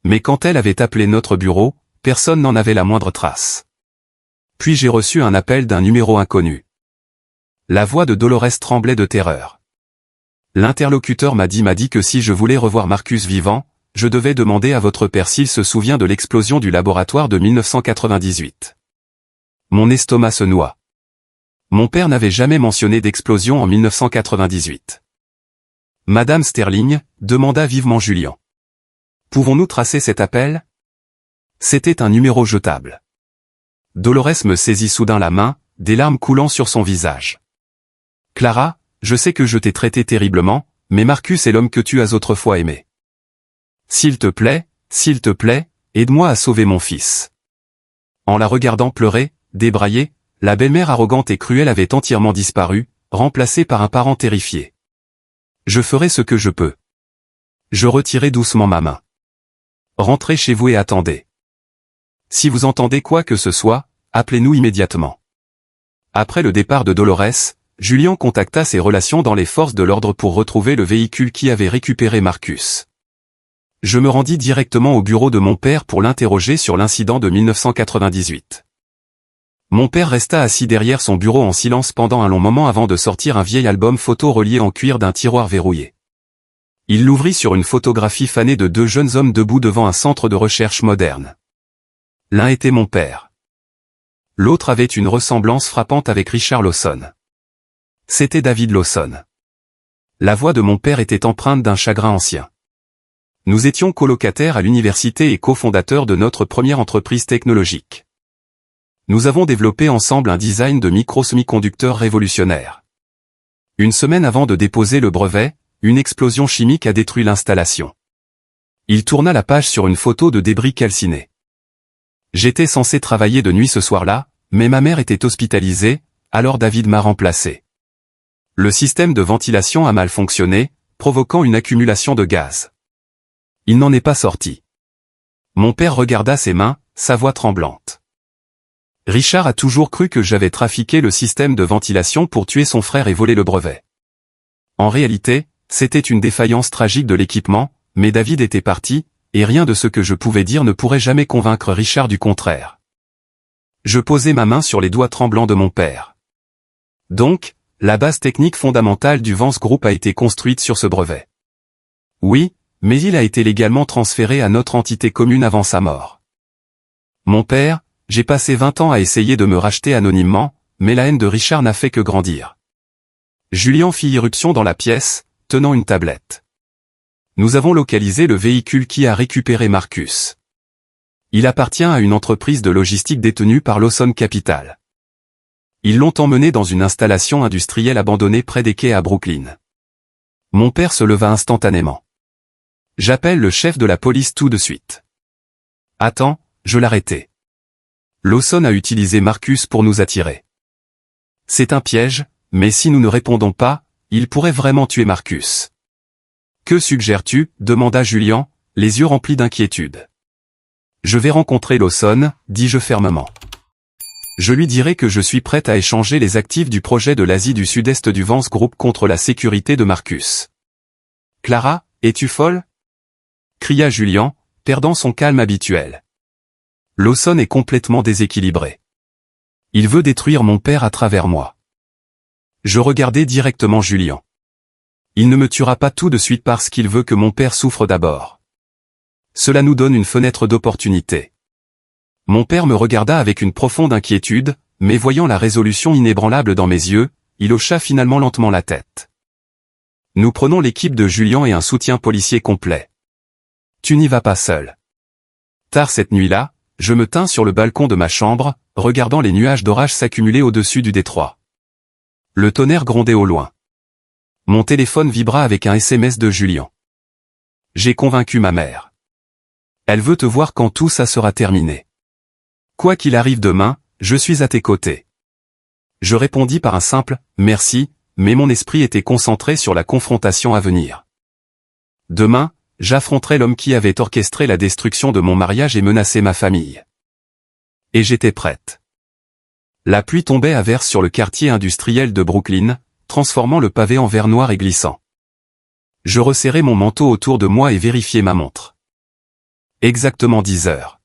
Mais quand elle avait appelé notre bureau, personne n'en avait la moindre trace. Puis j'ai reçu un appel d'un numéro inconnu. La voix de Dolores tremblait de terreur. L'interlocuteur m'a dit que si je voulais revoir Marcus vivant, je devais demander à votre père s'il se souvient de l'explosion du laboratoire de 1998. Mon estomac se noua. Mon père n'avait jamais mentionné d'explosion en 1998. Madame Sterling, demanda vivement Julian. Pouvons-nous tracer cet appel? C'était un numéro jetable. Dolores me saisit soudain la main, des larmes coulant sur son visage. Clara, je sais que je t'ai traité terriblement, mais Marcus est l'homme que tu as autrefois aimé. S'il te plaît, aide-moi à sauver mon fils. En la regardant pleurer, débrailler, la belle-mère arrogante et cruelle avait entièrement disparu, remplacée par un parent terrifié. Je ferai ce que je peux. Je retirai doucement ma main. Rentrez chez vous et attendez. Si vous entendez quoi que ce soit, appelez-nous immédiatement. Après le départ de Dolores, Julian contacta ses relations dans les forces de l'ordre pour retrouver le véhicule qui avait récupéré Marcus. Je me rendis directement au bureau de mon père pour l'interroger sur l'incident de 1998. Mon père resta assis derrière son bureau en silence pendant un long moment avant de sortir un vieil album photo relié en cuir d'un tiroir verrouillé. Il l'ouvrit sur une photographie fanée de 2 jeunes hommes debout devant un centre de recherche moderne. L'un était mon père. L'autre avait une ressemblance frappante avec Richard Lawson. C'était David Lawson. La voix de mon père était empreinte d'un chagrin ancien. Nous étions colocataires à l'université et cofondateurs de notre première entreprise technologique. Nous avons développé ensemble un design de micro-semi-conducteurs révolutionnaire. Une semaine avant de déposer le brevet, une explosion chimique a détruit l'installation. Il tourna la page sur une photo de débris calcinés. J'étais censé travailler de nuit ce soir-là, mais ma mère était hospitalisée, alors David m'a remplacé. Le système de ventilation a mal fonctionné, provoquant une accumulation de gaz. Il n'en est pas sorti. Mon père regarda ses mains, sa voix tremblante. Richard a toujours cru que j'avais trafiqué le système de ventilation pour tuer son frère et voler le brevet. En réalité, c'était une défaillance tragique de l'équipement, mais David était parti, et rien de ce que je pouvais dire ne pourrait jamais convaincre Richard du contraire. Je posai ma main sur les doigts tremblants de mon père. Donc, la base technique fondamentale du Vance Group a été construite sur ce brevet. Oui, mais il a été légalement transféré à notre entité commune avant sa mort. Mon père, j'ai passé 20 ans à essayer de me racheter anonymement, mais la haine de Richard n'a fait que grandir. Julian fit irruption dans la pièce, tenant une tablette. Nous avons localisé le véhicule qui a récupéré Marcus. Il appartient à une entreprise de logistique détenue par Lawson Capital. Ils l'ont emmené dans une installation industrielle abandonnée près des quais à Brooklyn. Mon père se leva instantanément. J'appelle le chef de la police tout de suite. Attends, je l'arrêtai. Lawson a utilisé Marcus pour nous attirer. C'est un piège, mais si nous ne répondons pas, il pourrait vraiment tuer Marcus. Que suggères-tu? Demanda Julian, les yeux remplis d'inquiétude. Je vais rencontrer Lawson, dis-je fermement. Je lui dirai que je suis prête à échanger les actifs du projet de l'Asie du Sud-Est du Vance Group contre la sécurité de Marcus. Clara, es-tu folle? Cria Julian, perdant son calme habituel. Lawson est complètement déséquilibré. Il veut détruire mon père à travers moi. Je regardai directement Julian. Il ne me tuera pas tout de suite parce qu'il veut que mon père souffre d'abord. Cela nous donne une fenêtre d'opportunité. Mon père me regarda avec une profonde inquiétude, mais voyant la résolution inébranlable dans mes yeux, il hocha finalement lentement la tête. Nous prenons l'équipe de Julian et un soutien policier complet. Tu n'y vas pas seul. Tard cette nuit-là, je me tins sur le balcon de ma chambre, regardant les nuages d'orage s'accumuler au-dessus du détroit. Le tonnerre grondait au loin. Mon téléphone vibra avec un SMS de Julian. J'ai convaincu ma mère. Elle veut te voir quand tout ça sera terminé. Quoi qu'il arrive demain, je suis à tes côtés. Je répondis par un simple « merci », mais mon esprit était concentré sur la confrontation à venir. Demain, j'affronterai l'homme qui avait orchestré la destruction de mon mariage et menacé ma famille. Et j'étais prête. La pluie tombait à verse sur le quartier industriel de Brooklyn, transformant le pavé en verre noir et glissant. Je resserrai mon manteau autour de moi et vérifiai ma montre. Exactement 10 heures.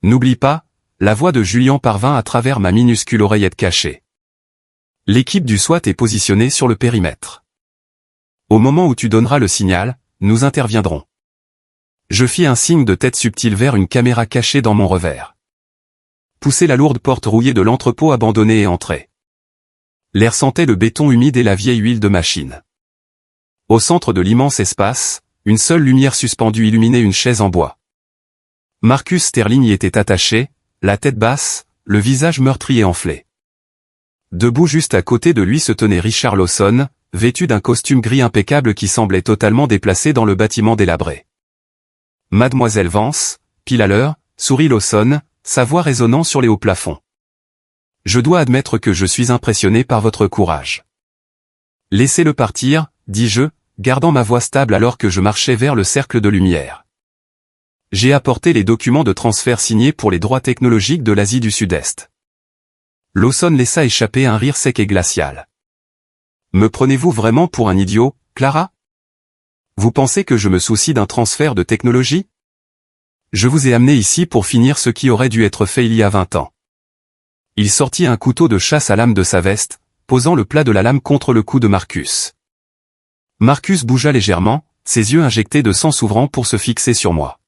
N'oublie pas, la voix de Julian parvint à travers ma minuscule oreillette cachée. L'équipe du SWAT est positionnée sur le périmètre. Au moment où tu donneras le signal, nous interviendrons. Je fis un signe de tête subtil vers une caméra cachée dans mon revers. Poussai la lourde porte rouillée de l'entrepôt abandonné et entrai. L'air sentait le béton humide et la vieille huile de machine. Au centre de l'immense espace, une seule lumière suspendue illuminait une chaise en bois. Marcus Sterling y était attaché, la tête basse, le visage meurtri et enflé. Debout juste à côté de lui se tenait Richard Lawson, vêtu d'un costume gris impeccable qui semblait totalement déplacé dans le bâtiment délabré. Mademoiselle Vance, pile à l'heure, sourit Lawson, sa voix résonnant sur les hauts plafonds. Je dois admettre que je suis impressionné par votre courage. Laissez-le partir, dis-je, gardant ma voix stable alors que je marchais vers le cercle de lumière. J'ai apporté les documents de transfert signés pour les droits technologiques de l'Asie du Sud-Est. Lawson laissa échapper un rire sec et glacial. Me prenez-vous vraiment pour un idiot, Clara? Vous pensez que je me soucie d'un transfert de technologie? Je vous ai amené ici pour finir ce qui aurait dû être fait il y a 20 ans. Il sortit un couteau de chasse à lame de sa veste, posant le plat de la lame contre le cou de Marcus. Marcus bougea légèrement, ses yeux injectés de sang s'ouvrant pour se fixer sur moi.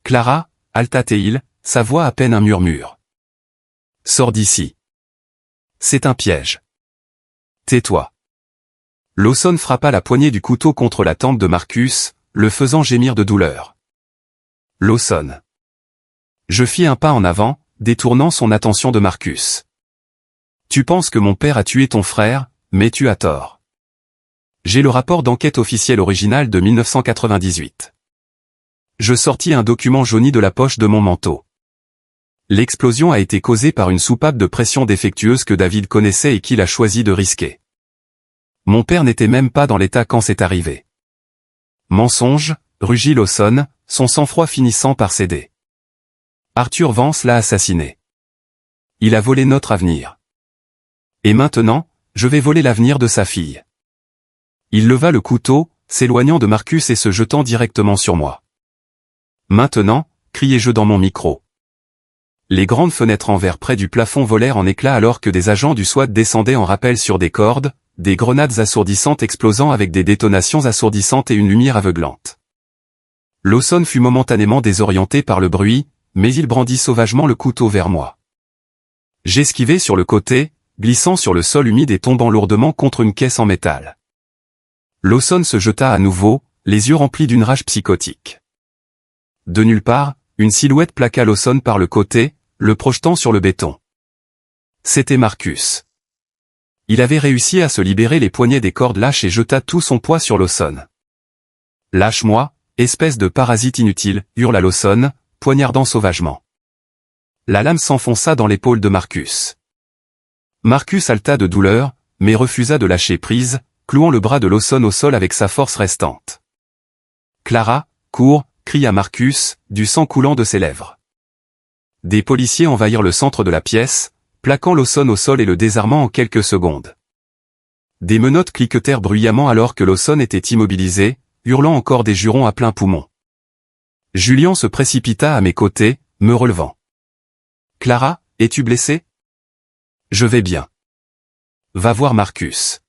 Clara, halta-t-il, sa voix à peine un murmure. Sors d'ici. C'est un piège. Tais-toi. Lawson frappa la poignée du couteau contre la tempe de Marcus, le faisant gémir de douleur. Lawson. Je fis un pas en avant, détournant son attention de Marcus. Tu penses que mon père a tué ton frère, mais tu as tort. J'ai le rapport d'enquête officiel original de 1998. Je sortis un document jauni de la poche de mon manteau. L'explosion a été causée par une soupape de pression défectueuse que David connaissait et qu'il a choisi de risquer. Mon père n'était même pas dans l'état quand c'est arrivé. Mensonge, rugit Lawson, son sang-froid finissant par céder. Arthur Vance l'a assassiné. Il a volé notre avenir. Et maintenant, je vais voler l'avenir de sa fille. Il leva le couteau, s'éloignant de Marcus et se jetant directement sur moi. Maintenant, criai-je dans mon micro. Les grandes fenêtres en verre près du plafond volèrent en éclats alors que des agents du SWAT descendaient en rappel sur des cordes, des grenades assourdissantes explosant avec des détonations assourdissantes et une lumière aveuglante. Lawson fut momentanément désorienté par le bruit, mais il brandit sauvagement le couteau vers moi. J'esquivai sur le côté, glissant sur le sol humide et tombant lourdement contre une caisse en métal. Lawson se jeta à nouveau, les yeux remplis d'une rage psychotique. De nulle part, une silhouette plaqua Lawson par le côté, le projetant sur le béton. C'était Marcus. Il avait réussi à se libérer les poignets des cordes lâches et jeta tout son poids sur Lawson. « Lâche-moi, espèce de parasite inutile » hurla Lawson, poignardant sauvagement. La lame s'enfonça dans l'épaule de Marcus. Marcus haleta de douleur, mais refusa de lâcher prise, clouant le bras de Lawson au sol avec sa force restante. « Clara, cours !» cria Marcus, du sang coulant de ses lèvres. Des policiers envahirent le centre de la pièce, plaquant Lawson au sol et le désarmant en quelques secondes. Des menottes cliquetèrent bruyamment alors que Lawson était immobilisé, hurlant encore des jurons à plein poumon. Julian se précipita à mes côtés, me relevant. « Clara, es-tu blessée ? » « Je vais bien. »« Va voir Marcus. »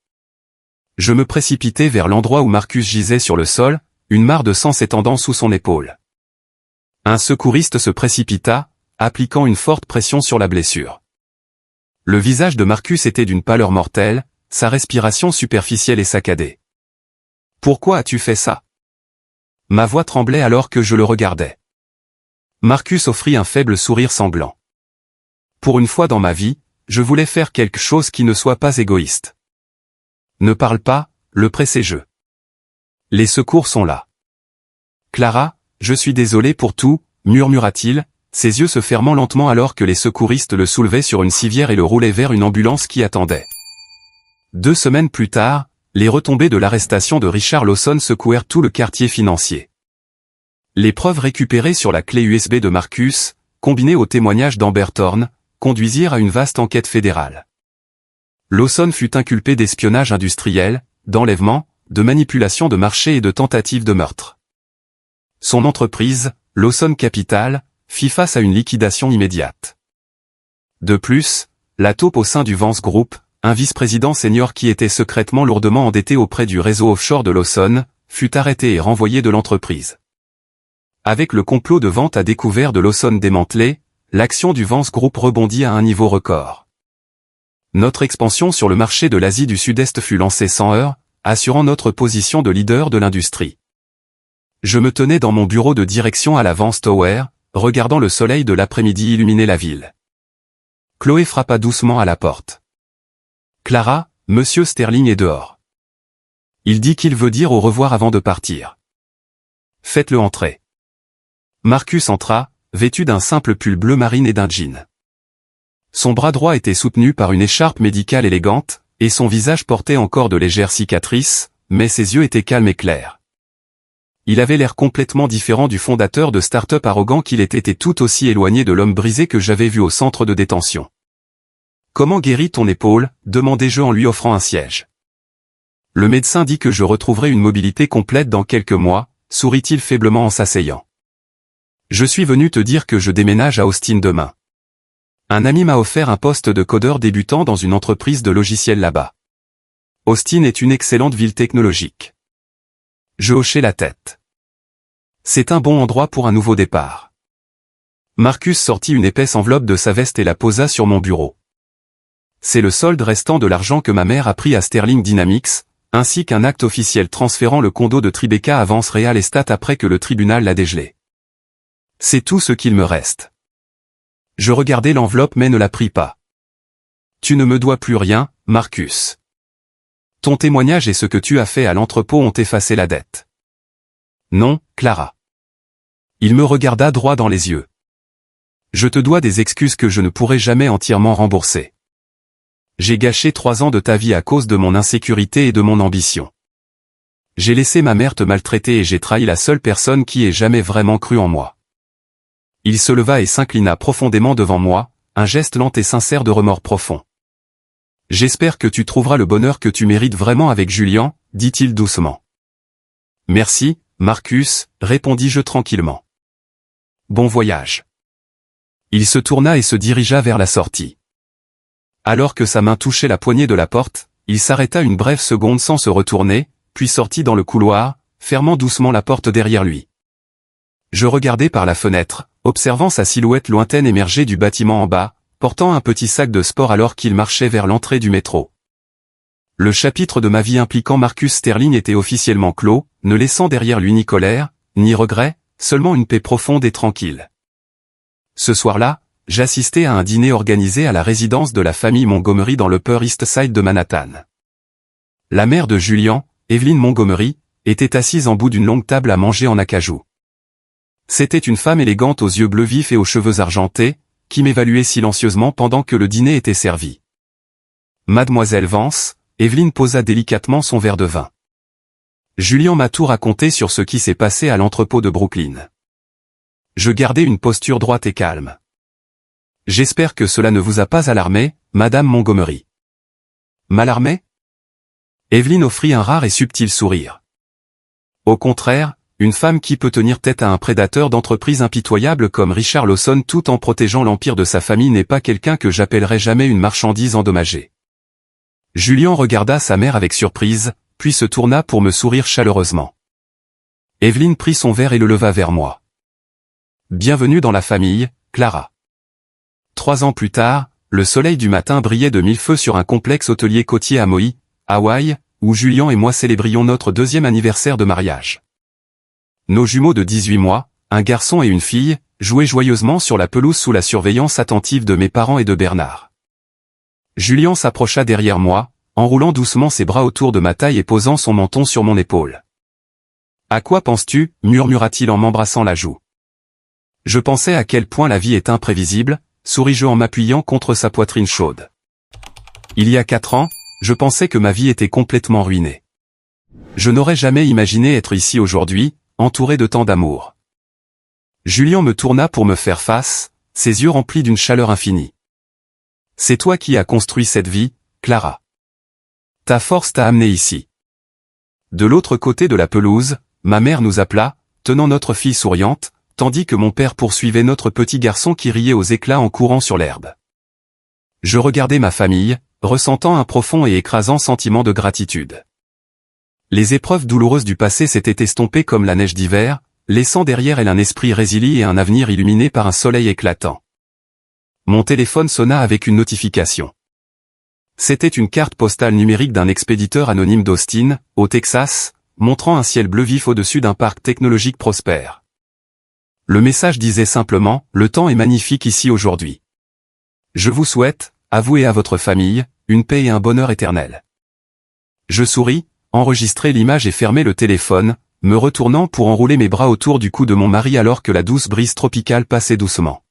Je me précipitai vers l'endroit où Marcus gisait sur le sol, une mare de sang s'étendant sous son épaule. Un secouriste se précipita, appliquant une forte pression sur la blessure. Le visage de Marcus était d'une pâleur mortelle, sa respiration superficielle et saccadée. « Pourquoi as-tu fait ça ?» Ma voix tremblait alors que je le regardais. Marcus offrit un faible sourire sanglant. « Pour une fois dans ma vie, je voulais faire quelque chose qui ne soit pas égoïste. »« Ne parle pas, le pressé-je. Les secours sont là. »« Clara, je suis désolé pour tout, » murmura-t-il, ses yeux se fermant lentement alors que les secouristes le soulevaient sur une civière et le roulaient vers une ambulance qui attendait. 2 semaines plus tard, les retombées de l'arrestation de Richard Lawson secouèrent tout le quartier financier. Les preuves récupérées sur la clé USB de Marcus, combinées au témoignage d'Amber Thorne, conduisirent à une vaste enquête fédérale. Lawson fut inculpé d'espionnage industriel, d'enlèvement, de manipulation de marché et de tentative de meurtre. Son entreprise, Lawson Capital, fit face à une liquidation immédiate. De plus, la taupe au sein du Vance Group, un vice-président senior qui était secrètement lourdement endetté auprès du réseau offshore de Lawson, fut arrêté et renvoyé de l'entreprise. Avec le complot de vente à découvert de Lawson démantelé, l'action du Vance Group rebondit à un niveau record. Notre expansion sur le marché de l'Asie du Sud-Est fut lancée sans heurts, assurant notre position de leader de l'industrie. Je me tenais dans mon bureau de direction à la Vance Tower, regardant le soleil de l'après-midi illuminer la ville. Chloé frappa doucement à la porte. « Clara, Monsieur Sterling est dehors. Il dit qu'il veut dire au revoir avant de partir. Faites-le entrer. » Marcus entra, vêtu d'un simple pull bleu marine et d'un jean. Son bras droit était soutenu par une écharpe médicale élégante, et son visage portait encore de légères cicatrices, mais ses yeux étaient calmes et clairs. Il avait l'air complètement différent du fondateur de start-up arrogant qu'il était et tout aussi éloigné de l'homme brisé que j'avais vu au centre de détention. « Comment guérit ton épaule ?» demandai-je en lui offrant un siège. « Le médecin dit que je retrouverai une mobilité complète dans quelques mois », sourit-il faiblement en s'asseyant. « Je suis venu te dire que je déménage à Austin demain. Un ami m'a offert un poste de codeur débutant dans une entreprise de logiciels là-bas. Austin est une excellente ville technologique. » Je hochai la tête. C'est un bon endroit pour un nouveau départ. Marcus sortit une épaisse enveloppe de sa veste et la posa sur mon bureau. C'est le solde restant de l'argent que ma mère a pris à Sterling Dynamics, ainsi qu'un acte officiel transférant le condo de Tribeca à Vance Real Estate après que le tribunal l'a dégelé. C'est tout ce qu'il me reste. Je regardai l'enveloppe mais ne la pris pas. Tu ne me dois plus rien, Marcus. Ton témoignage et ce que tu as fait à l'entrepôt ont effacé la dette. Non, Clara. Il me regarda droit dans les yeux. Je te dois des excuses que je ne pourrai jamais entièrement rembourser. J'ai gâché 3 ans de ta vie à cause de mon insécurité et de mon ambition. J'ai laissé ma mère te maltraiter et j'ai trahi la seule personne qui ait jamais vraiment cru en moi. Il se leva et s'inclina profondément devant moi, un geste lent et sincère de remords profond. J'espère que tu trouveras le bonheur que tu mérites vraiment avec Julian, dit-il doucement. Merci, Marcus, répondis-je tranquillement. Bon voyage. Il se tourna et se dirigea vers la sortie. Alors que sa main touchait la poignée de la porte, il s'arrêta une brève seconde sans se retourner, puis sortit dans le couloir, fermant doucement la porte derrière lui. Je regardai par la fenêtre, observant sa silhouette lointaine émerger du bâtiment en bas, portant un petit sac de sport alors qu'il marchait vers l'entrée du métro. Le chapitre de ma vie impliquant Marcus Sterling était officiellement clos, ne laissant derrière lui ni colère, ni regret, seulement une paix profonde et tranquille. Ce soir-là, j'assistais à un dîner organisé à la résidence de la famille Montgomery dans l'Upper East Side de Manhattan. La mère de Julian, Evelyn Montgomery, était assise en bout d'une longue table à manger en acajou. C'était une femme élégante aux yeux bleus vifs et aux cheveux argentés, qui m'évaluait silencieusement pendant que le dîner était servi. Mademoiselle Vance, Evelyne posa délicatement son verre de vin. Julien m'a tout raconté sur ce qui s'est passé à l'entrepôt de Brooklyn. Je gardais une posture droite et calme. J'espère que cela ne vous a pas alarmé, Madame Montgomery. M'alarmé? Evelyne offrit un rare et subtil sourire. Au contraire, une femme qui peut tenir tête à un prédateur d'entreprise impitoyable comme Richard Lawson tout en protégeant l'empire de sa famille n'est pas quelqu'un que j'appellerais jamais une marchandise endommagée. Julien regarda sa mère avec surprise, puis se tourna pour me sourire chaleureusement. Evelyne prit son verre et le leva vers moi. Bienvenue dans la famille, Clara. 3 ans plus tard, le soleil du matin brillait de 1000 feux sur un complexe hôtelier côtier à Maui, Hawaï, où Julien et moi célébrions notre 2e anniversaire de mariage. Nos jumeaux de 18 mois, un garçon et une fille, jouaient joyeusement sur la pelouse sous la surveillance attentive de mes parents et de Bernard. Julien s'approcha derrière moi, enroulant doucement ses bras autour de ma taille et posant son menton sur mon épaule. « À quoi penses-tu » murmura-t-il en m'embrassant la joue. Je pensais à quel point la vie est imprévisible, souris-je en m'appuyant contre sa poitrine chaude. Il y a 4 ans, je pensais que ma vie était complètement ruinée. Je n'aurais jamais imaginé être ici aujourd'hui, entouré de tant d'amour. Julien me tourna pour me faire face, ses yeux remplis d'une chaleur infinie. C'est toi qui as construit cette vie, Clara. Ta force t'a amené ici. De l'autre côté de la pelouse, ma mère nous appela, tenant notre fille souriante, tandis que mon père poursuivait notre petit garçon qui riait aux éclats en courant sur l'herbe. Je regardais ma famille, ressentant un profond et écrasant sentiment de gratitude. Les épreuves douloureuses du passé s'étaient estompées comme la neige d'hiver, laissant derrière elle un esprit résilié et un avenir illuminé par un soleil éclatant. Mon téléphone sonna avec une notification. C'était une carte postale numérique d'un expéditeur anonyme d'Austin, au Texas, montrant un ciel bleu vif au-dessus d'un parc technologique prospère. Le message disait simplement « Le temps est magnifique ici aujourd'hui. Je vous souhaite, à vous et à votre famille, une paix et un bonheur éternel. » Je souris, enregistrai l'image et fermai le téléphone, me retournant pour enrouler mes bras autour du cou de mon mari alors que la douce brise tropicale passait doucement.